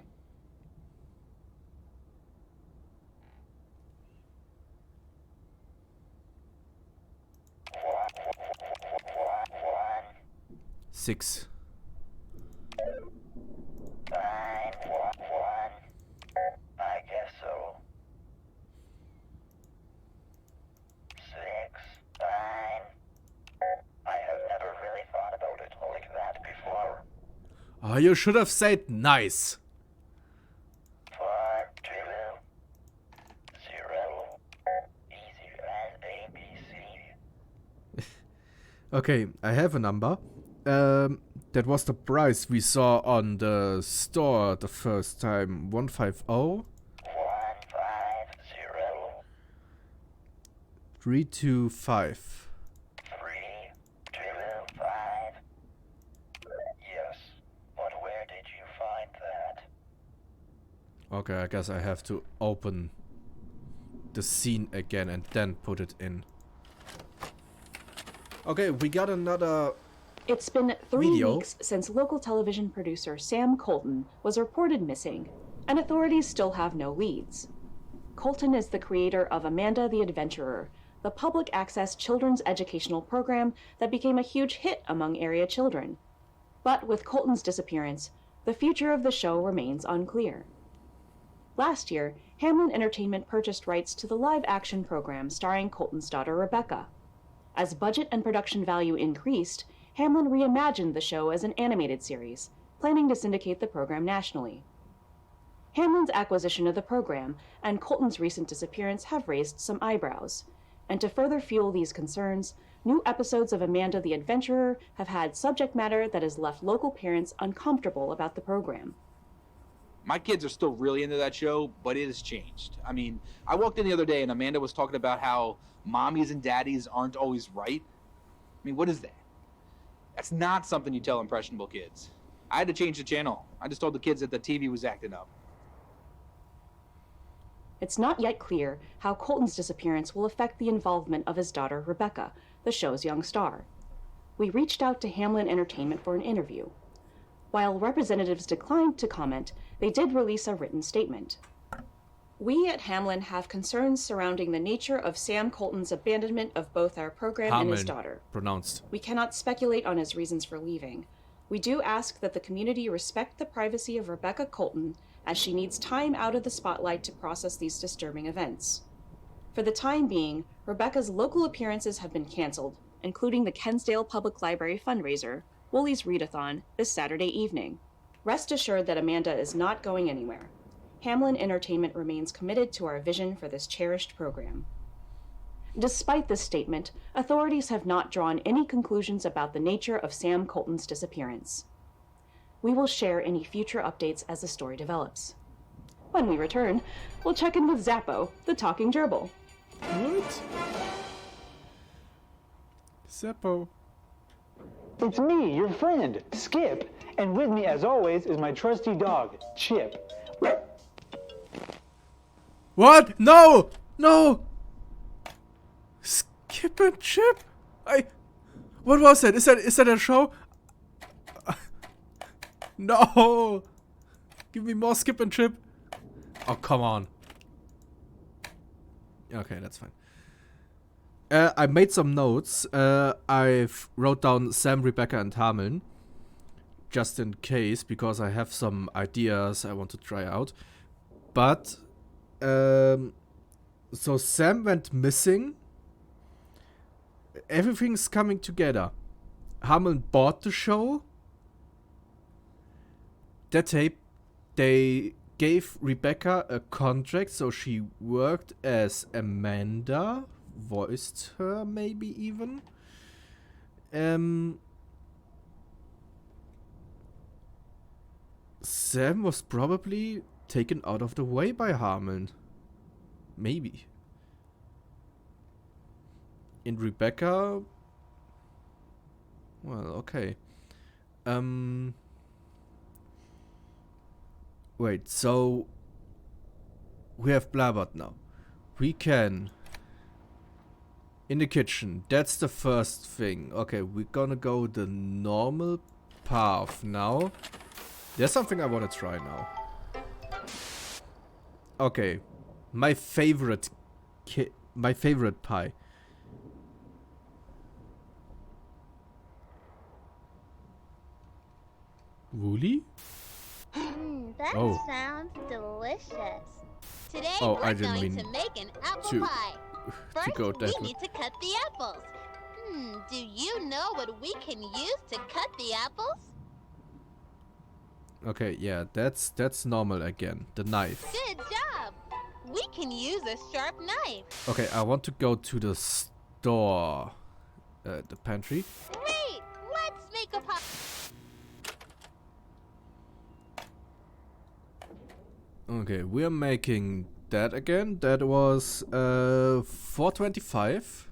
6. 911. I guess so. 6, 9. I have never really thought about it like that before. Oh, you should have said nice. 4, 2, 0. Easy as ABC. Okay, I have a number. That was the price we saw on the store the first time. 150 150. 325. 325. Yes, but where did you find that? Okay, I guess I have to open the scene again and then put it in. Okay, we got another It's been 3 video. weeks since local television producer Sam Colton was reported missing, and authorities still have no leads. Colton is the creator of Amanda the Adventurer, the public access children's educational program that became a huge hit among area children. But with Colton's disappearance, the future of the show remains unclear. Last year, Hamlin Entertainment purchased rights to the live-action program starring Colton's daughter Rebecca. As budget and production value increased, Hamlin reimagined the show as an animated series, planning to syndicate the program nationally. Hamlin's acquisition of the program and Colton's recent disappearance have raised some eyebrows, and to further fuel these concerns, new episodes of Amanda the Adventurer have had subject matter that has left local parents uncomfortable about the program. My kids are still really into that show, but it has changed. I mean, I walked in the other day and Amanda was talking about how mommies and daddies aren't always right. I mean, what is that? That's not something you tell impressionable kids. I had to change the channel. I just told the kids that the TV was acting up. It's not yet clear how Colton's disappearance will affect the involvement of his daughter Rebecca, the show's young star. We reached out to Hamlin Entertainment for an interview. While representatives declined to comment, they did release a written statement. We at Hamlin have concerns surrounding the nature of Sam Colton's abandonment of both our program and his daughter. Pronounced. We cannot speculate on his reasons for leaving. We do ask that the community respect the privacy of Rebecca Colton, as she needs time out of the spotlight to process these disturbing events. For the time being, Rebecca's local appearances have been canceled, including the Kensdale Public Library fundraiser, Woolies Readathon, this Saturday evening. Rest assured that Amanda is not going anywhere. Hamlin Entertainment remains committed to our vision for this cherished program. Despite this statement, authorities have not drawn any conclusions about the nature of Sam Colton's disappearance. We will share any future updates as the story develops. When we return, we'll check in with Zappo, the talking gerbil. What? Seppo. It's me, your friend, Skip, and with me, as always, is my trusty dog, Chip. What? No! No! Skip and Chip? What was that? Is that a show? No! Give me more Skip and Chip. Oh, come on. Okay, that's fine. I made some notes. I've wrote down Sam, Rebecca, and Hamlin. Just in case, because I have some ideas I want to try out. But, so Sam went missing. Everything's coming together. Hamlin bought the show. That tape, they gave Rebecca a contract, so she worked as Amanda, voiced her maybe even. Sam was probably taken out of the way by Hamlin. Maybe. In Rebecca... Well, okay. Wait, so... We have blabbered now. We can... In the kitchen, that's the first thing. Okay, we're gonna go the normal path now. There's something I want to try now. Okay, my favorite pie. Woolly? That Oh. sounds delicious. Today Oh, we're I didn't going mean to make an apple to- pie. First, go we that way. need to cut the apples. Do you know what we can use to cut the apples? Okay, yeah, that's normal again. The knife. Good job. We can use a sharp knife. Okay, I want to go to the store. The pantry. Great. Let's make a pie. Okay, we're making that again. That was 425.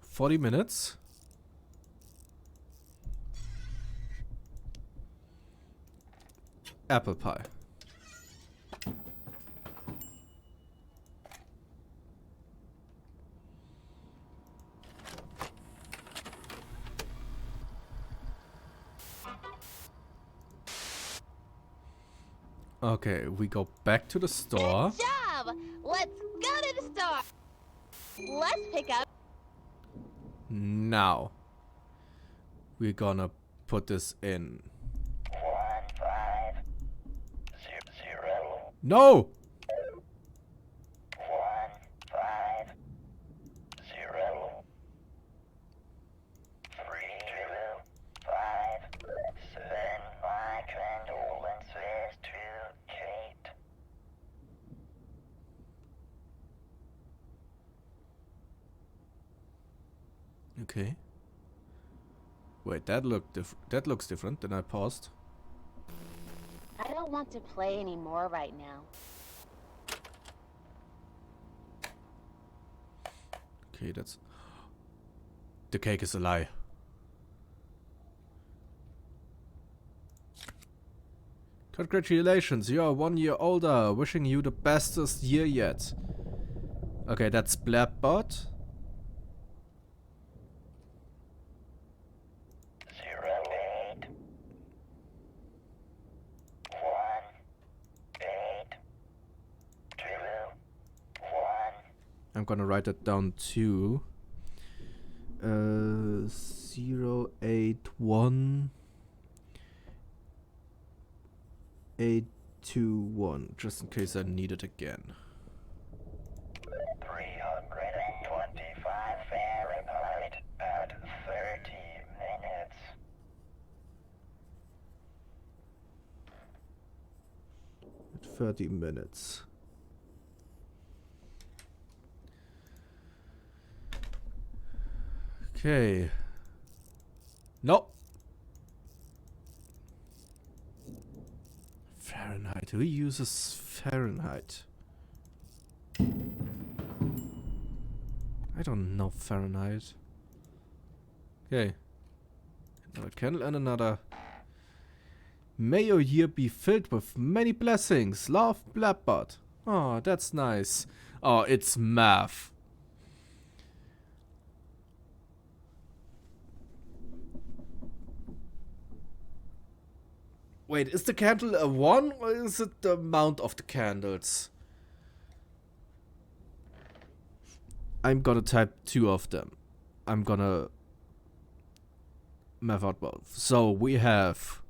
40 minutes. Apple pie. Okay, we go back to the store. Good job. Let's go to the store. Let's pick up. Now, we're gonna put this in. 1500. No! 150325. 7 my condolences to Kate. Okay. Wait, that looks different. Then I paused. I don't want to play anymore right now. Okay, that's... The cake is a lie. Congratulations, you are 1 year older. Wishing you the bestest year yet. Okay, that's Blabbot. 08 1 8 2 1. I'm gonna write that down too. 081 821, just in case I need it again. 325 Fahrenheit at 30 minutes. At 30 minutes. Okay. No. Fahrenheit. Who uses Fahrenheit? I don't know Fahrenheit. Okay. Another candle and another. May your year be filled with many blessings. Love, Blabbot. Oh, that's nice. Oh, it's math. Wait, is the candle a 1 or is it the amount of the candles? I'm gonna type 2 of them. I'm gonna math out both. So we have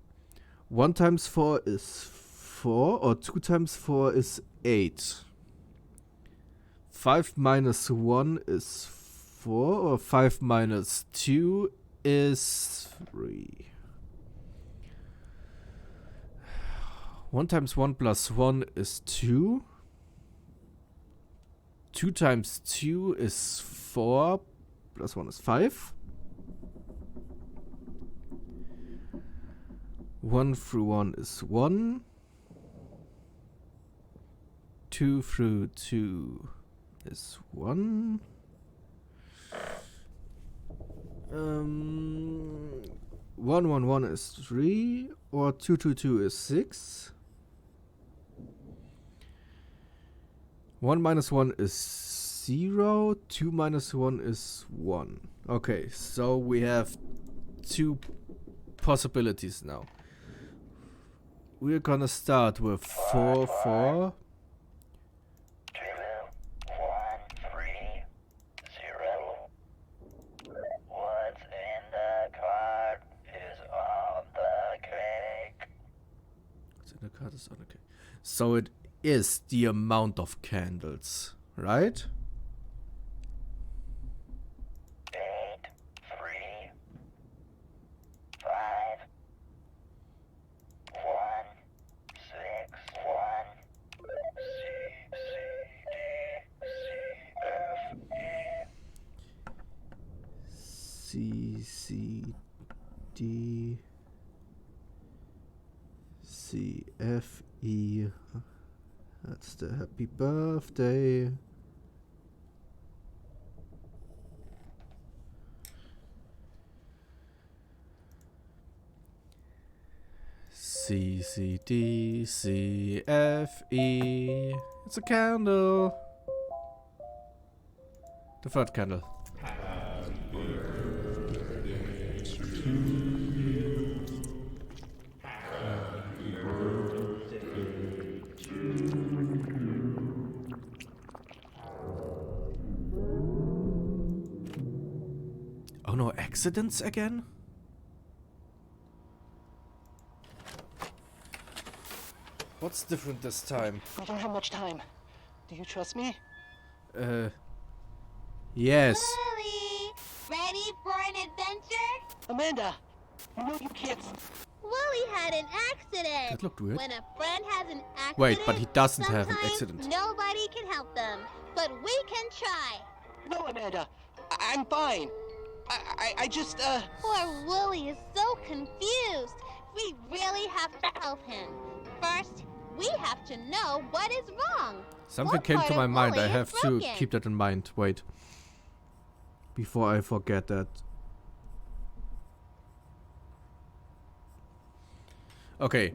1 times 4 is 4, or 2 times 4 is 8. 5 minus 1 is 4, or 5 minus 2 is 3. 1 times 1 plus 1 is 2. 2 times 2 is 4. Plus 1 is 5. 1 through 1 is 1. 2 through 2 is 1. 1, 1, 1 is 3. Or 2, 2, 2 is 6. 1 minus 1 is 0. 2 minus 1 is 1. Okay, so we have 2 possibilities now. We're gonna start with 4, 4. 2 1 3 0. What's in the The card is on. Okay. So it is the amount of candles, right? 8, 3, 5, 1, 6, 1, C, C, D, C, F, E. That's the happy birthday. C, C, D, C, F, E. It's a candle. The third candle. Oh no, accidents again? What's different this time? I don't have much time. Do you trust me? Yes. Willie, ready for an adventure? Amanda, you know you can't. Willie had an accident. That looked weird. When a friend has an accident, Wait, but he doesn't have an sometimes accident. Nobody can help them, but we can try. No, Amanda, I'm fine. I just, Poor Willie is so confused. We really have to help him. First, we have to know what is wrong. Something What came part to my of mind. I Willie is have to broken? keep that in mind. Wait. Before I forget that. Okay.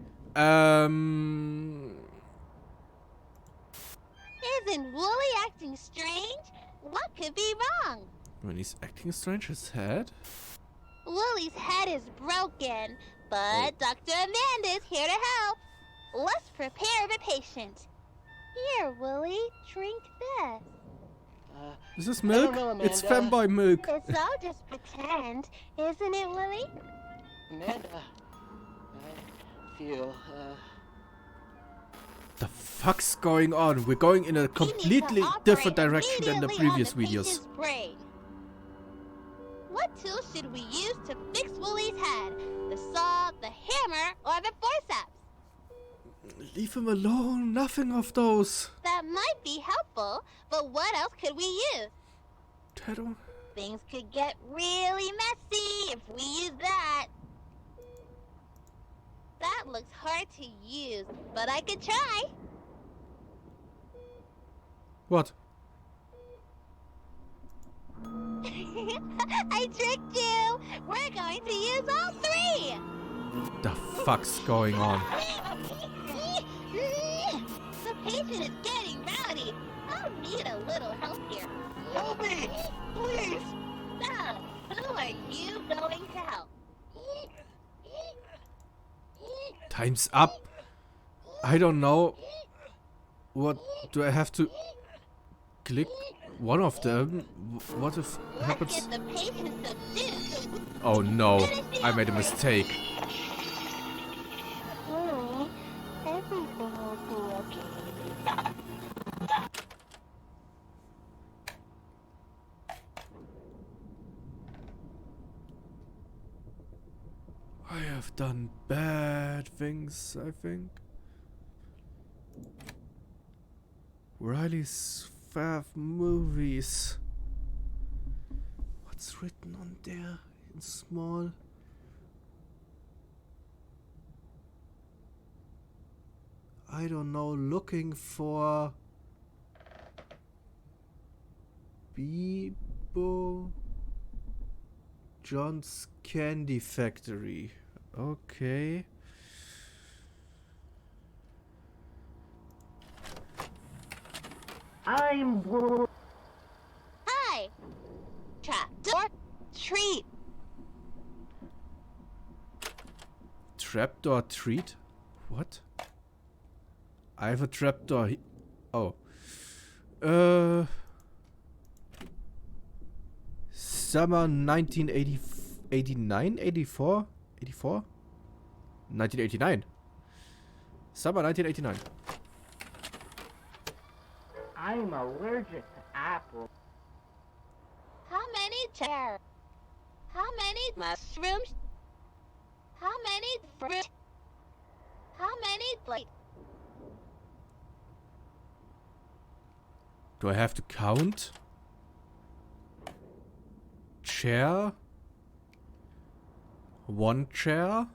Isn't Willie acting strange? What could be wrong? When he's acting strange, his head? Willie's head is broken, but Dr. Amanda's here to help. Let's prepare the patient. Here, Willie, drink this. Is this I milk? don't know, It's Amanda. femboy milk. It's all just pretend, isn't it, Willie? Amanda, I feel, The fuck's going on? We're going in a completely different direction than the previous videos. Brain. What tool should we use to fix Willie's head? The saw, the hammer, or the forceps? Leave him alone. Nothing of those. That might be helpful, but what else could we use? I don't... Things could get really messy if we use that. That looks hard to use, but I could try. What? I tricked you. We're going to use all three. The fuck's going on? The patient is getting rowdy. I'll need a little help here. help me, please. So, who are you going to help? Time's up. I don't know. What do I have to click? One of them? What if happens? Let's get the patient subdued. Oh no, I made a mistake. Willie, everything will be okay. I have done bad things, I think. Riley's 5 movies. What's written on there in small? I don't know, looking for Bibo John's Candy Factory. Okay. Hi. Trap door treat. Trapdoor treat? What? I have a trapdoor. Oh. Summer 1989? 84? 84? 1989. Summer 1989. I'm allergic to apples. How many chairs? How many mushrooms? How many fruit? How many plates? Do I have to count? Chair? One chair?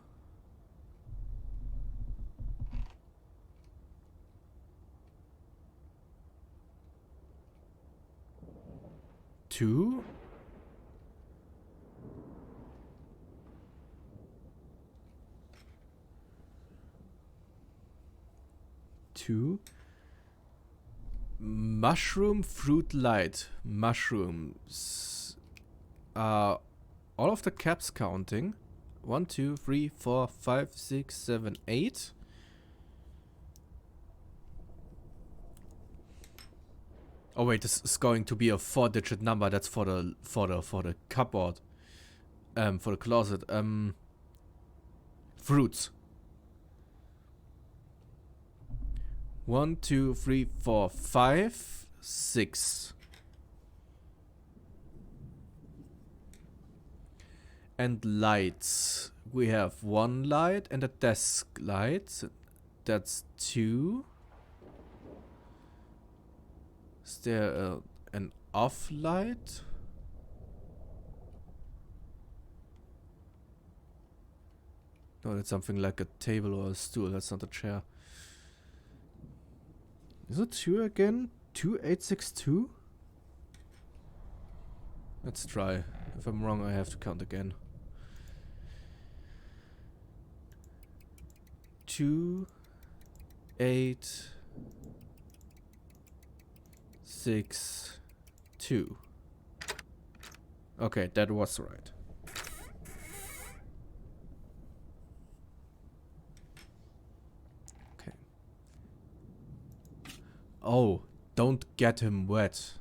Two? Two? Mushroom fruit light. Mushrooms. All of the caps counting. 1, 2, 3, 4, 5, 6, 7, 8. Oh wait, this is going to be a 4-digit number. That's for the cupboard. For the closet. Fruits. 1, 2, 3, 4, 5, 6. And lights. We have one light and a desk light. That's 2. Is there an off light? No, that's something like a table or a stool. That's not a chair. Is it 2 again? 2862? Let's try. If I'm wrong, I have to count again. 2, 8, 6, 2. Okay, that was right. Okay. Oh, don't get him wet.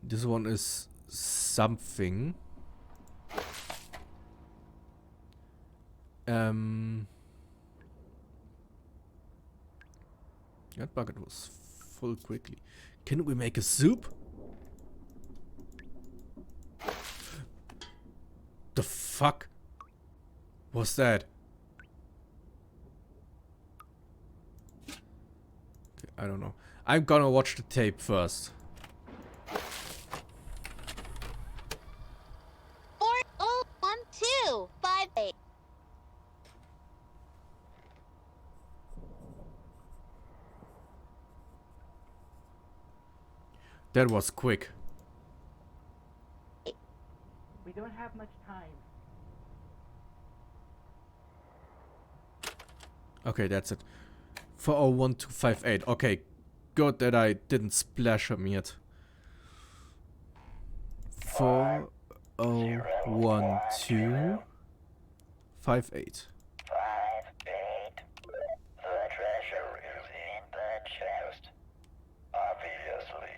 This one is something. That bucket was full quickly. Can we make a soup? The fuck was that? Okay, I don't know. I'm gonna watch the tape first. 401258. That was quick. We don't have much time. Okay, that's it. 401258. Okay, good that I didn't splash him yet. 401258. 58. The treasure is in the chest. Obviously.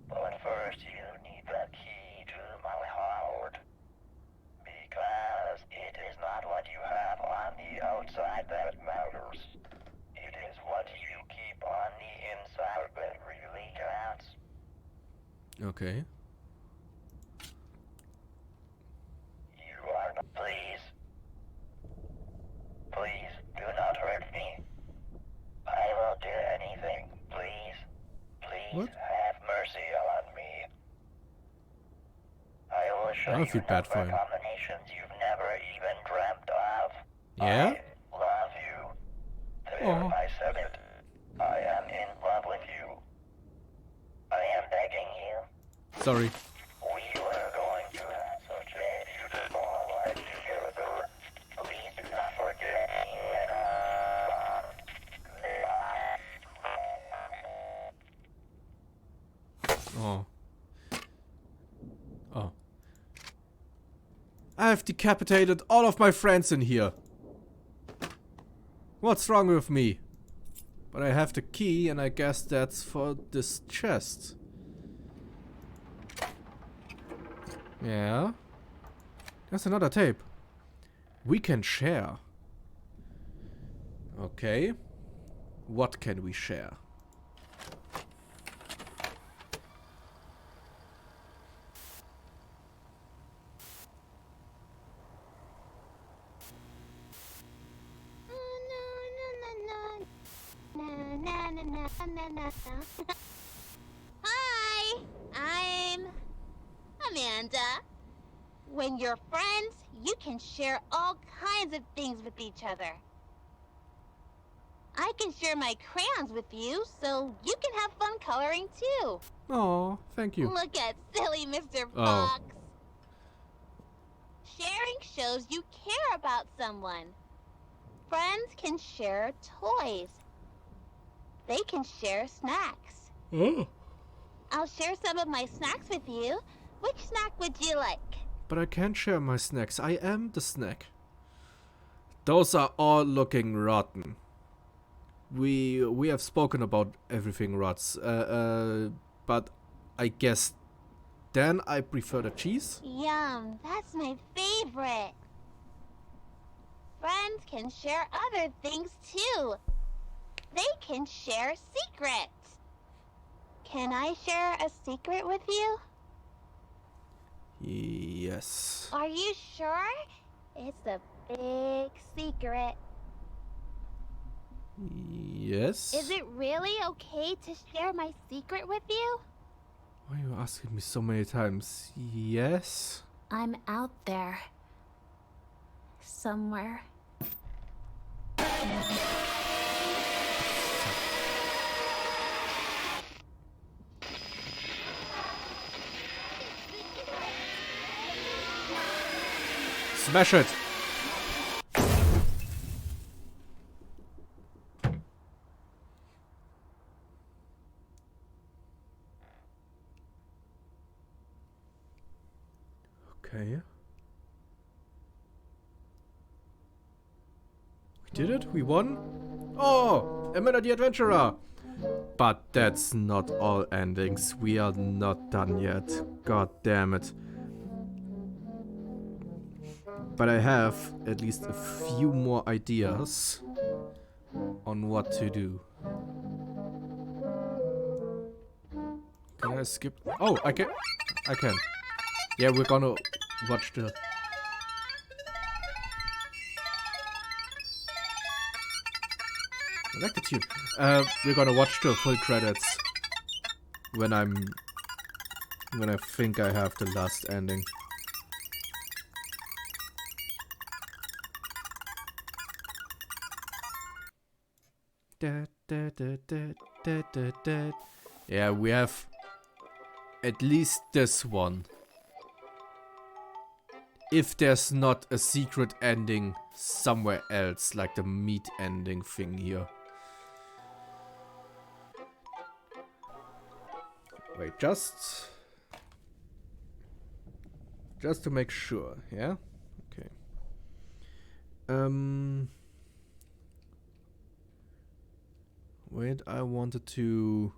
But first you need the key to my heart. Because it is not what you have on the outside that matters. It is what you keep on the inside that really counts. Okay. You are not. Please. Please, do not hurt me. I will do anything. Please. Please What? have mercy on me. I will show I you feel bad for number him. combinations you've never even dreamt of. Yeah? I love you. There, Aw. I said it. I am in love with you. I am begging you. Sorry. We were going to have such a beautiful life together. Please do not forget me. Oh. Oh. I've decapitated all of my friends in here. What's wrong with me? But I have the key and I guess that's for this chest. Yeah. There's another tape. We can share. Okay. What can we share? Hi, I'm Amanda. When you're friends, you can share all kinds of things with each other. I can share my crayons with you, so you can have fun coloring too. Oh, thank you. Look at silly Mr. Oh. Fox. Sharing shows you care about someone. Friends can share toys. They can share snacks. Oh. I'll share some of my snacks with you. Which snack would you like? But I can't share my snacks. I am the snack. Those are all looking rotten. We have spoken about everything rots. But I guess then I prefer the cheese. Yum, that's my favorite. Friends can share other things too. They can share secrets. Can I share a secret with you? Yes. Are you sure? It's a big secret. Yes. Is it really okay to share my secret with you? Why are you asking me so many times? Yes. I'm out there. Somewhere. Smash it. Okay. We did it? We won? Oh! Amanda the Adventurer! But that's not all endings. We are not done yet. God damn it. But I have at least a few more ideas on what to do. Can I skip? Oh, I can. I can. Yeah, we're gonna watch the... I like the tune. We're gonna watch the full credits when I think I have the last ending. Yeah, we have at least this one. If there's not a secret ending somewhere else, like the meat ending thing here. Wait, just to make sure, yeah? Okay. Wait, I wanted to...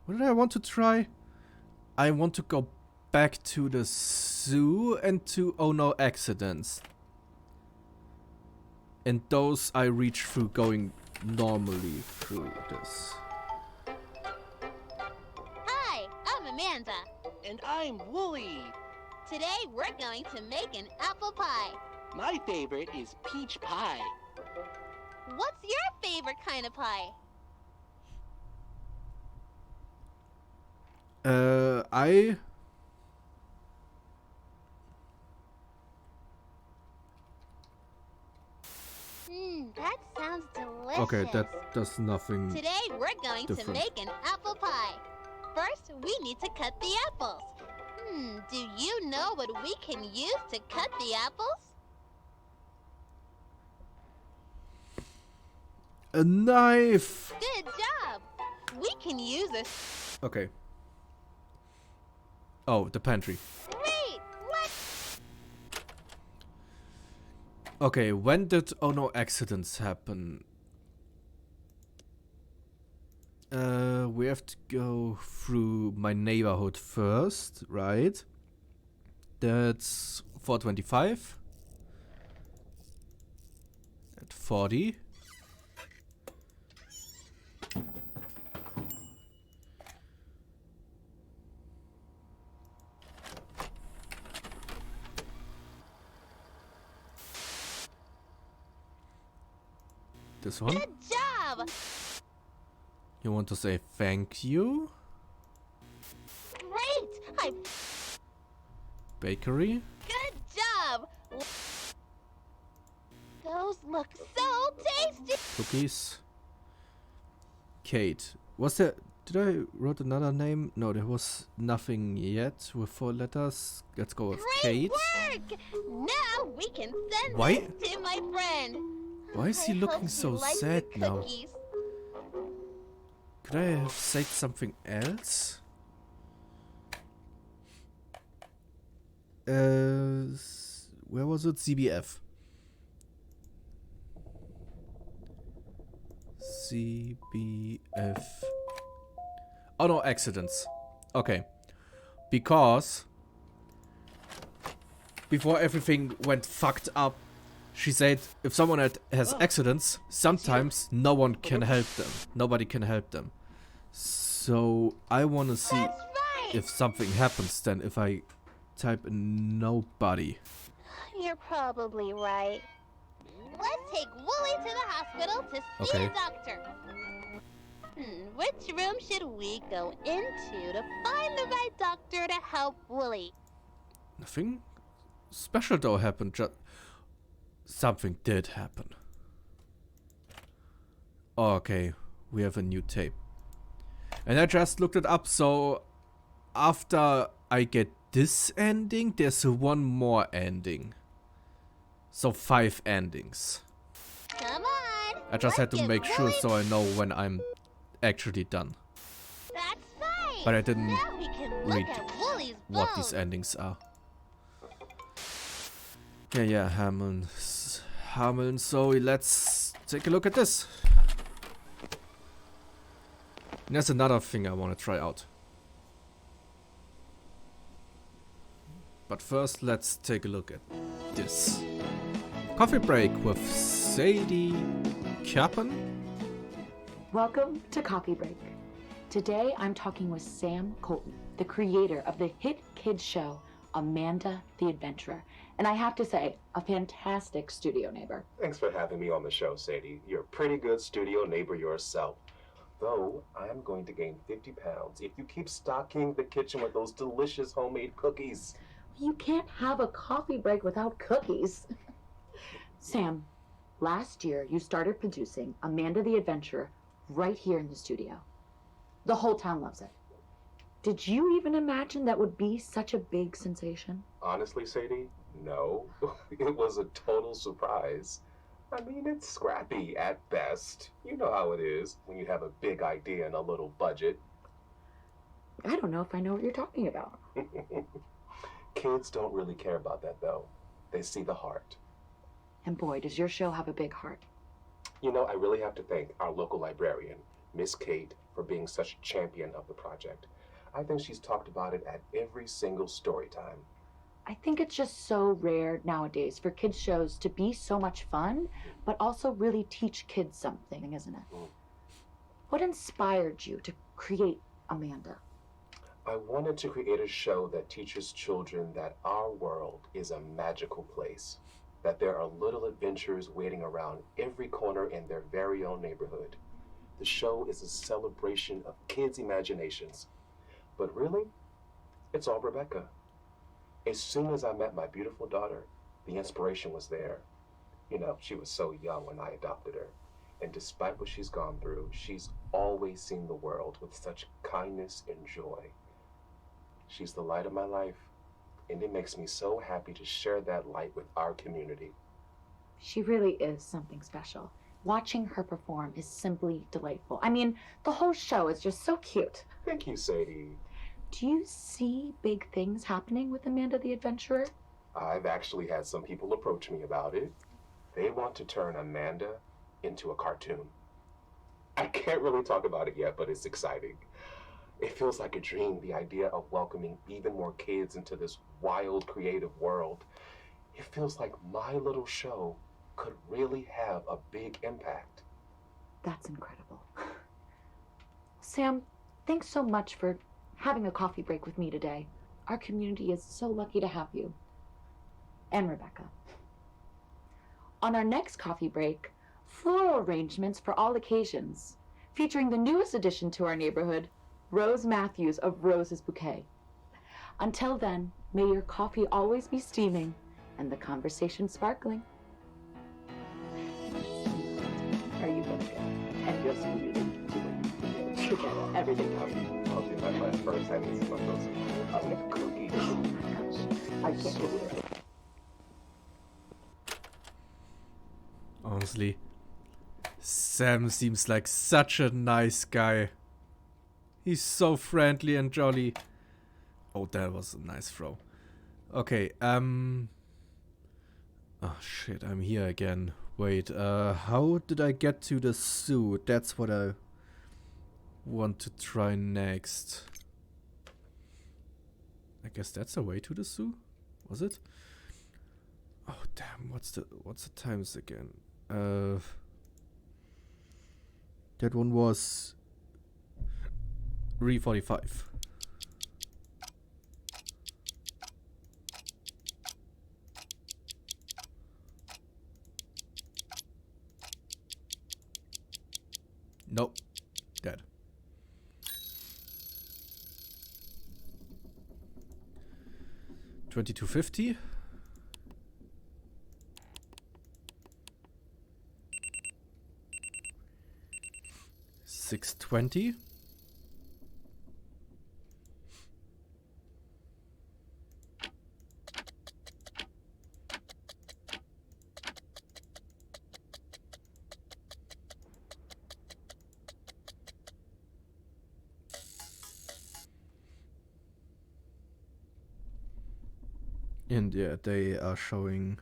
What did I want to try? I want to go back to the zoo and to Oh No Accidents. And those I reach through going normally through this. Hi, I'm Amanda. And I'm Wooly. Today we're going to make an apple pie. My favorite is peach pie. What's your favorite kind of pie? That sounds delicious. Okay, that does nothing. Today we're going different. to make an apple pie. First, we need to cut the apples. Do you know what we can use to cut the apples? A knife! Good job! We can use a... Okay. Oh, the pantry. Wait, what? Okay, when did Oh No Accidents happen? We have to go through my neighborhood first, right? That's 425. At 40. This one? Good job! You want to say thank you? Great! Bakery? Good job! Those look so tasty! Cookies. Kate. Was there... Did I wrote another name? No, there was nothing yet with 4 letters. Let's go with Great Kate. work! Now we can send Why? this to my friend. Why is he I looking hope so he likes sad the now? cookies. Could I have said something else? Where was it? CBF. CBF. Oh no, accidents. Okay. Because before everything went fucked up, she said if someone has accidents, sometimes no one can help them. Nobody can help them. So I want to see if something happens then if I type in nobody. You're probably right. Let's take Wooly to the hospital to see a doctor. Which room should we go into to find the right doctor to help Wooly? Nothing special though happened. Just something did happen. Okay, we have a new tape. And I just looked it up, so after I get this ending, there's one more ending. So 5 endings. Come on! I just had to make sure so I know when I'm actually done. That's fine! But I didn't Now we can read look at Wooly's what these bones. endings are. Yeah, Hammond, Zoe, let's take a look at this. And there's another thing I want to try out. But first, let's take a look at this. Coffee break with Sadie Kappan. Welcome to Coffee Break. Today I'm talking with Sam Colton, the creator of the hit kids show Amanda the Adventurer. And I have to say, a fantastic studio neighbor. Thanks for having me on the show, Sadie. You're a pretty good studio neighbor yourself. Though, I am going to gain 50 pounds if you keep stocking the kitchen with those delicious homemade cookies. You can't have a coffee break without cookies. Sam, last year you started producing Amanda the Adventurer right here in the studio. The whole town loves it. Did you even imagine that would be such a big sensation? Honestly, Sadie, no. It was a total surprise. I mean, it's scrappy at best. You know how it is when you have a big idea and a little budget. I don't know if I know what you're talking about. Kids don't really care about that, though. They see the heart. And boy, does your show have a big heart. You know, I really have to thank our local librarian, Miss Kate, for being such a champion of the project. I think she's talked about it at every single story time. I think it's just so rare nowadays for kids shows to be so much fun, but also really teach kids something, isn't it? What inspired you to create Amanda? I wanted to create a show that teaches children that our world is a magical place, that there are little adventures waiting around every corner in their very own neighborhood. The show is a celebration of kids' imaginations. But really, it's all Rebecca. As soon as I met my beautiful daughter, the inspiration was there. You know, she was so young when I adopted her. And despite what she's gone through, she's always seen the world with such kindness and joy. She's the light of my life, and it makes me so happy to share that light with our community. She really is something special. Watching her perform is simply delightful. I mean, the whole show is just so cute. Thank you, Sadie. Do you see big things happening with Amanda the Adventurer? I've actually had some people approach me about it. They want to turn Amanda into a cartoon. I can't really talk about it yet, but it's exciting. It feels like a dream, the idea of welcoming even more kids into this wild, creative world. It feels like my little show could really have a big impact. That's incredible. Sam, thanks so much for having a coffee break with me today. Our community is so lucky to have you. And Rebecca. On our next coffee break, floral arrangements for all occasions, featuring the newest addition to our neighborhood, Rose Matthews of Rose's Bouquet. Until then, may your coffee always be steaming and the conversation sparkling. Are you both good? And just really doing together everything else. I'll do that last first. I need some of those cookies. I can't believe it. Honestly, Sam seems like such a nice guy. He's so friendly and jolly. Oh, that was a nice throw. Okay, oh shit, I'm here again. Wait, how did I get to the zoo? That's what I want to try next. I guess that's a way to the zoo? Was it? Oh damn, what's the times again? That one was 3:45. Nope. Dead. $22.50. $6.20. And yeah, they are showing.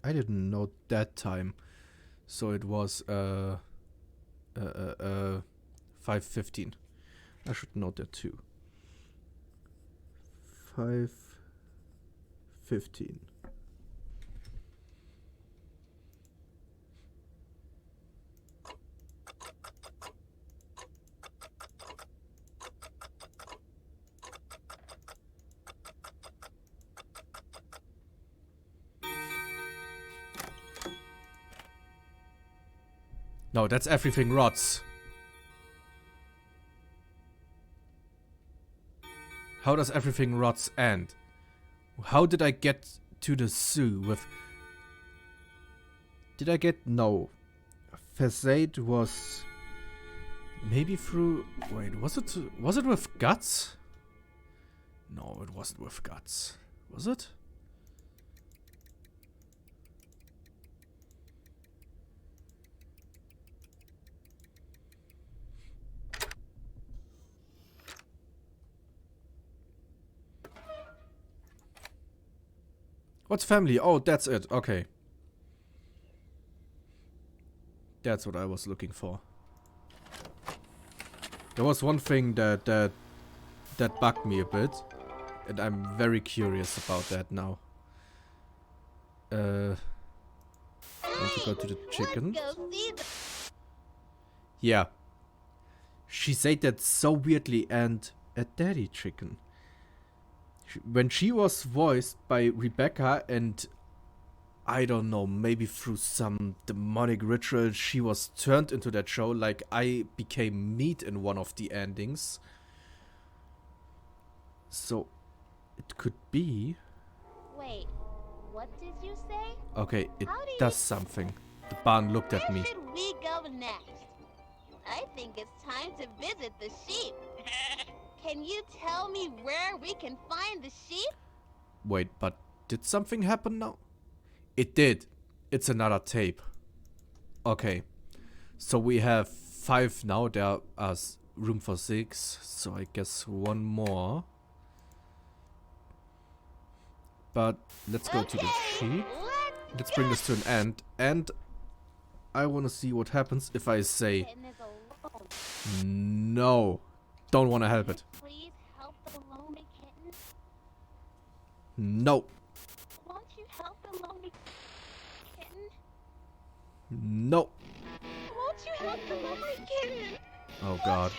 I didn't know that time, so it was 5:15. I should note that too. 5:15. No, that's everything rots. How does everything rots end? How did I get to the zoo with... Did I get... No. Facade was... Maybe through... Wait, was it with guts? No, it wasn't with guts. Was it? What's family? Oh, that's it. Okay. That's what I was looking for. There was one thing that bugged me a bit, and I'm very curious about that now. I want to go to the chicken. Yeah. She said that so weirdly, and a daddy chicken. When she was voiced by Rebecca, and I don't know, maybe through some demonic ritual, she was turned into that show, like I became meat in one of the endings. So, it could be... Wait, what did you say? Okay, it does something. The barn looked at me. Where should we go next? I think it's time to visit the sheep. Can you tell me where we can find the sheep? Wait, but did something happen now? It did. It's another tape. Okay. So we have 5 now. There is room for 6. So I guess one more. But let's go to the sheep. Let's bring this to an end. And I want to see what happens if I say Kitten is alone. no. Don't want to help it. Please help the lonely kitten. No. Won't you help the lonely kitten? No. Won't you help the lonely kitten? Oh god.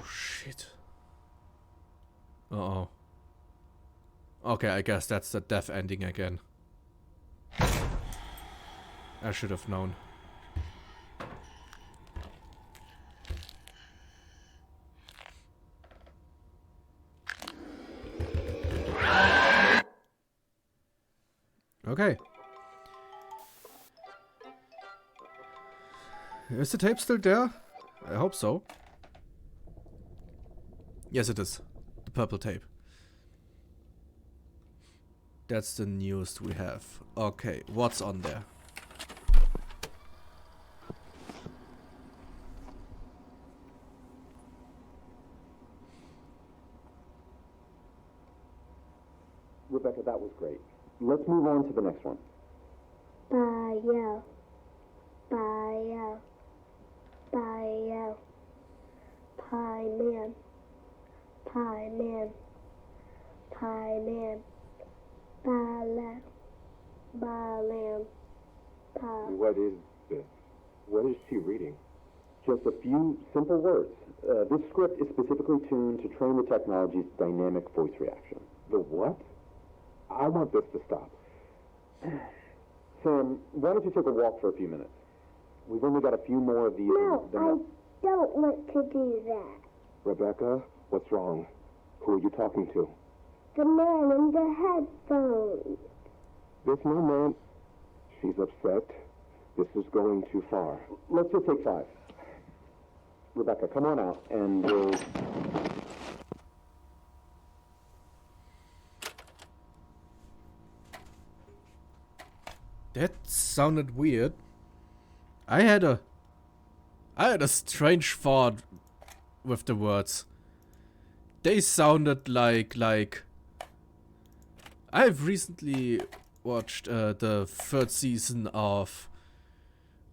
Shit. Uh-oh. Okay, I guess that's the death ending again. I should have known. Okay. Is the tape still there? I hope so. Yes, it is. The purple tape. That's the newest we have. Okay, what's on there? Rebecca, that was great. Let's move on to the next one. Bio. Bio. Bio. Pie man. Pie man. Pie man. Bala. Balam. Pie. What is this? What is she reading? Just a few simple words. This script is specifically tuned to train the technology's dynamic voice reaction. The what? I want this to stop. Sam, why don't you take a walk for a few minutes? We've only got a few more of these. No, I don't want to do that. Rebecca, what's wrong? Who are you talking to? The man in the headphones. This no man. She's upset. This is going too far. Let's just take 5. Rebecca, come on out and we'll... That sounded weird. I had a strange thought with the words. They sounded like I've recently watched the 3rd season of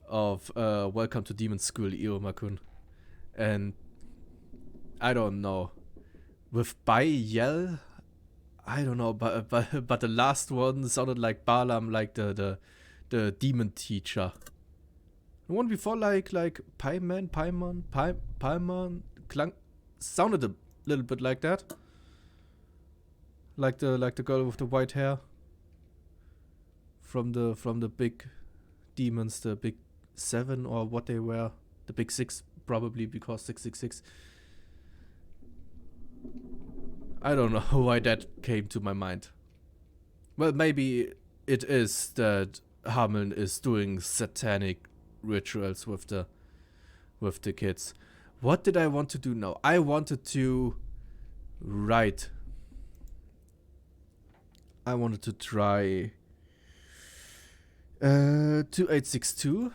Welcome to Demon School, Io-Makun, and I don't know, with Bai Yell, I don't know, but the last one sounded like Balam, like the demon teacher. The one before, like Paimon, Clang, sounded a little bit like that. Like the girl with the white hair. From the big demons, the big 7 or what they were, the big 6 probably, because 666. I don't know why that came to my mind. Well, maybe it is that Hameln is doing satanic rituals with the kids. What did I want to do now? I wanted to write. I wanted to try 2862.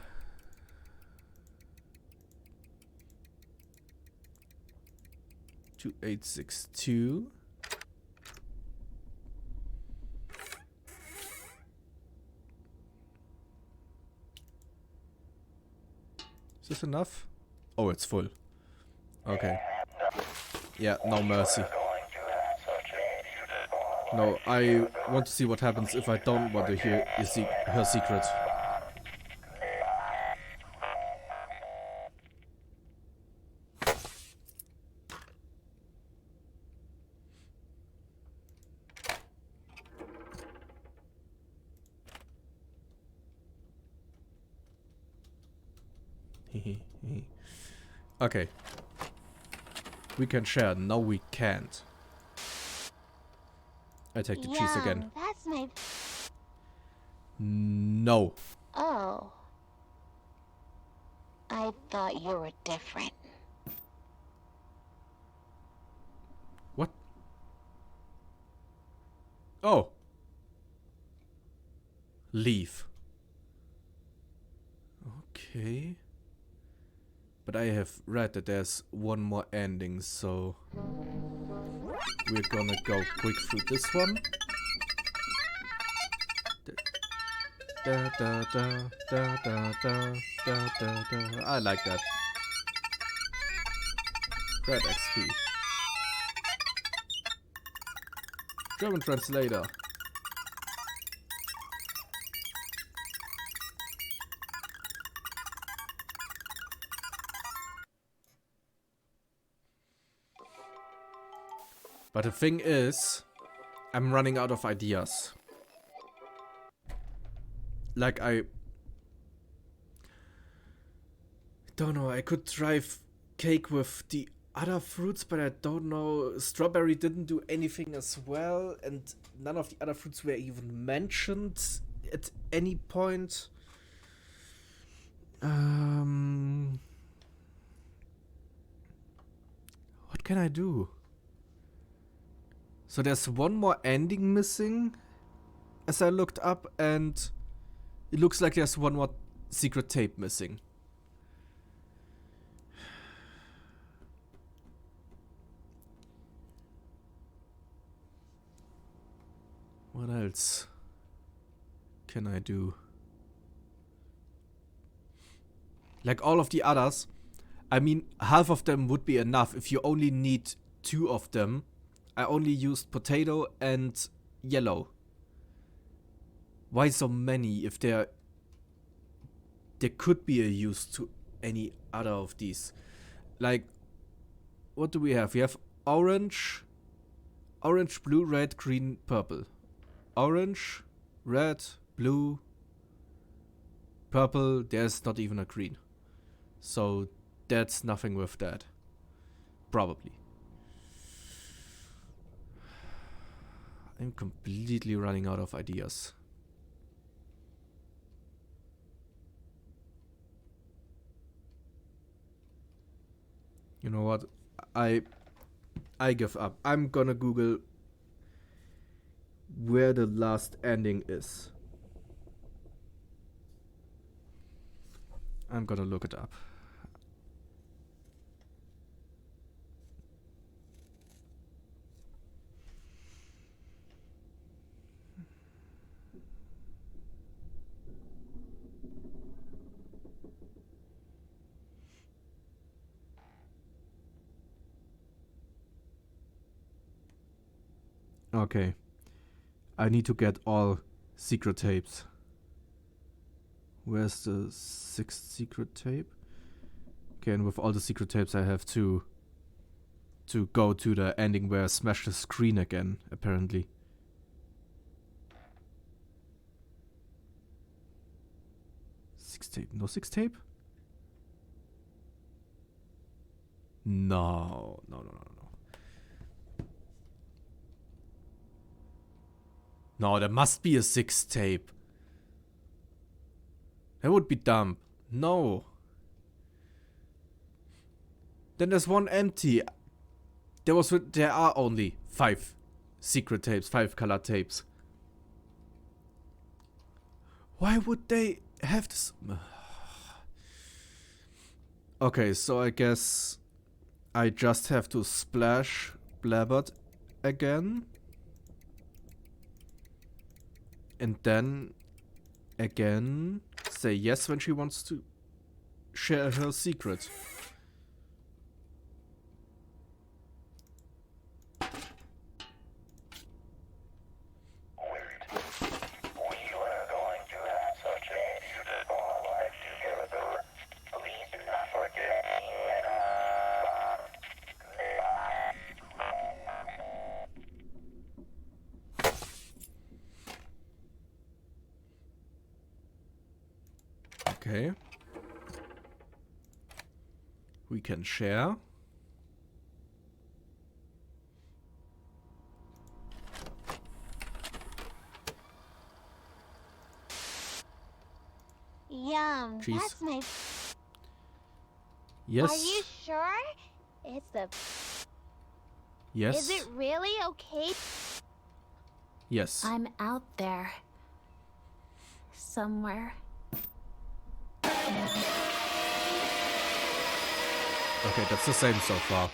Is this enough? Oh, it's full. Okay. Yeah, no mercy. No, I want to see what happens if I don't want to hear her secret. Okay. We can share. No, we can't. I take the cheese again. That's my... No. Oh. I thought you were different. What? Oh. Leave. Okay. But I have read that there's one more ending, so we're gonna go quick through this one. Da da da da da da da da da. I like that. Grab XP. German translator. But the thing is, I'm running out of ideas. Like, I don't know, I could try cake with the other fruits, but I don't know. Strawberry didn't do anything as well, and none of the other fruits were even mentioned at any point. What can I do? So there's one more ending missing, as I looked up, and it looks like there's one more secret tape missing. What else can I do? Like all of the others, I mean, half of them would be enough if you only need 2 of them. I only used potato and yellow. Why so many if there could be a use to any other of these? Like, what do we have? We have orange, blue, red, green, purple. Orange, red, blue, purple. There's not even a green. So that's nothing with that. Probably. I'm completely running out of ideas. You know what? I give up. I'm gonna Google where the last ending is. I'm gonna look it up. Okay. I need to get all secret tapes. Where's the 6th secret tape? Okay, and with all the secret tapes I have to go to the ending where I smash the screen again, apparently. Sixth tape? No 6th tape? No. No, there must be a 6th tape. That would be dumb. No. Then there's one empty. There are only 5 secret tapes, 5 color tapes. Why would they have this? Okay, so I guess I just have to splash Blabbert again. And then again say yes when she wants to share her secret. Okay. We can share. Yum, Jeez. that's my... Yes. Are you sure? It's the... Yes. Is it really okay? Yes. I'm out there. Somewhere. Okay, that's the same so far.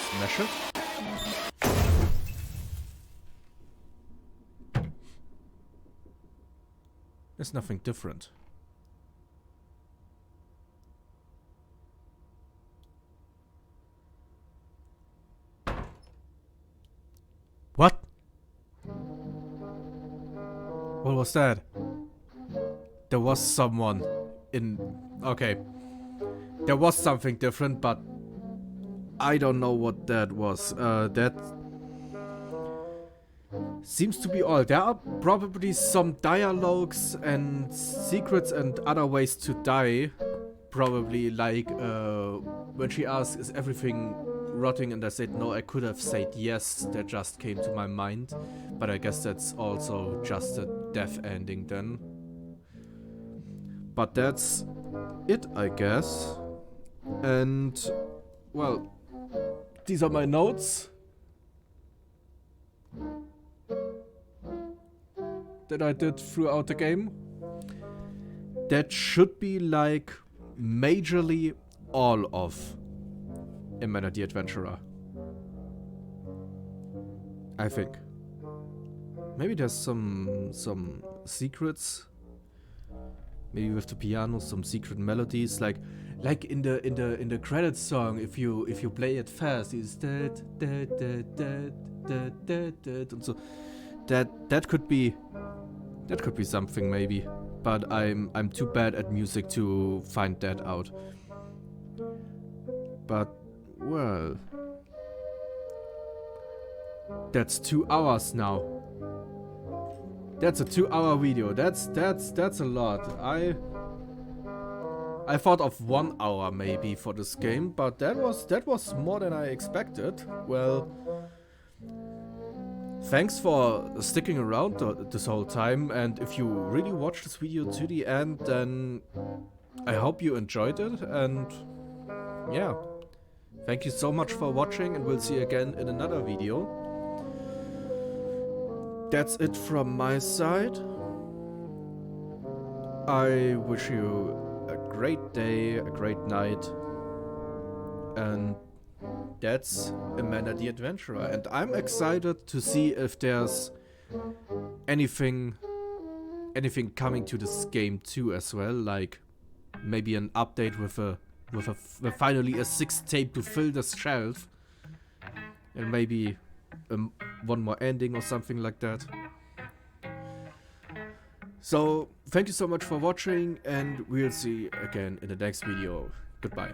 Smash it. There's nothing different. What? What was that? There was someone in... Okay. There was something different, but I don't know what that was. That seems to be all. There are probably some dialogues and secrets and other ways to die. Probably like when she asked, is everything rotting? And I said, no, I could have said yes. That just came to my mind. But I guess that's also just a death ending then. But that's it, I guess. And, well, these are my notes that I did throughout the game. That should be like majorly all of Amanda the Adventurer. I think. Maybe there's some secrets. Maybe with the piano, some secret melodies, like in the credits song. If you play it fast, it's and so that could be something maybe. But I'm too bad at music to find that out. But well, that's 2 hours now. That's a 2-hour video. That's a lot. I thought of 1 hour maybe for this game, but that was more than I expected. Well, thanks for sticking around this whole time, and if you really watched this video to the end, then I hope you enjoyed it, and yeah. Thank you so much for watching, and we'll see you again in another video. That's it from my side. I wish you a great day, a great night, and that's Amanda the Adventurer. And I'm excited to see if there's anything coming to this game too as well, like maybe an update with finally a 6th tape to fill this shelf, and maybe one more ending or something like that. So thank you so much for watching, and we'll see you again in the next video. Goodbye.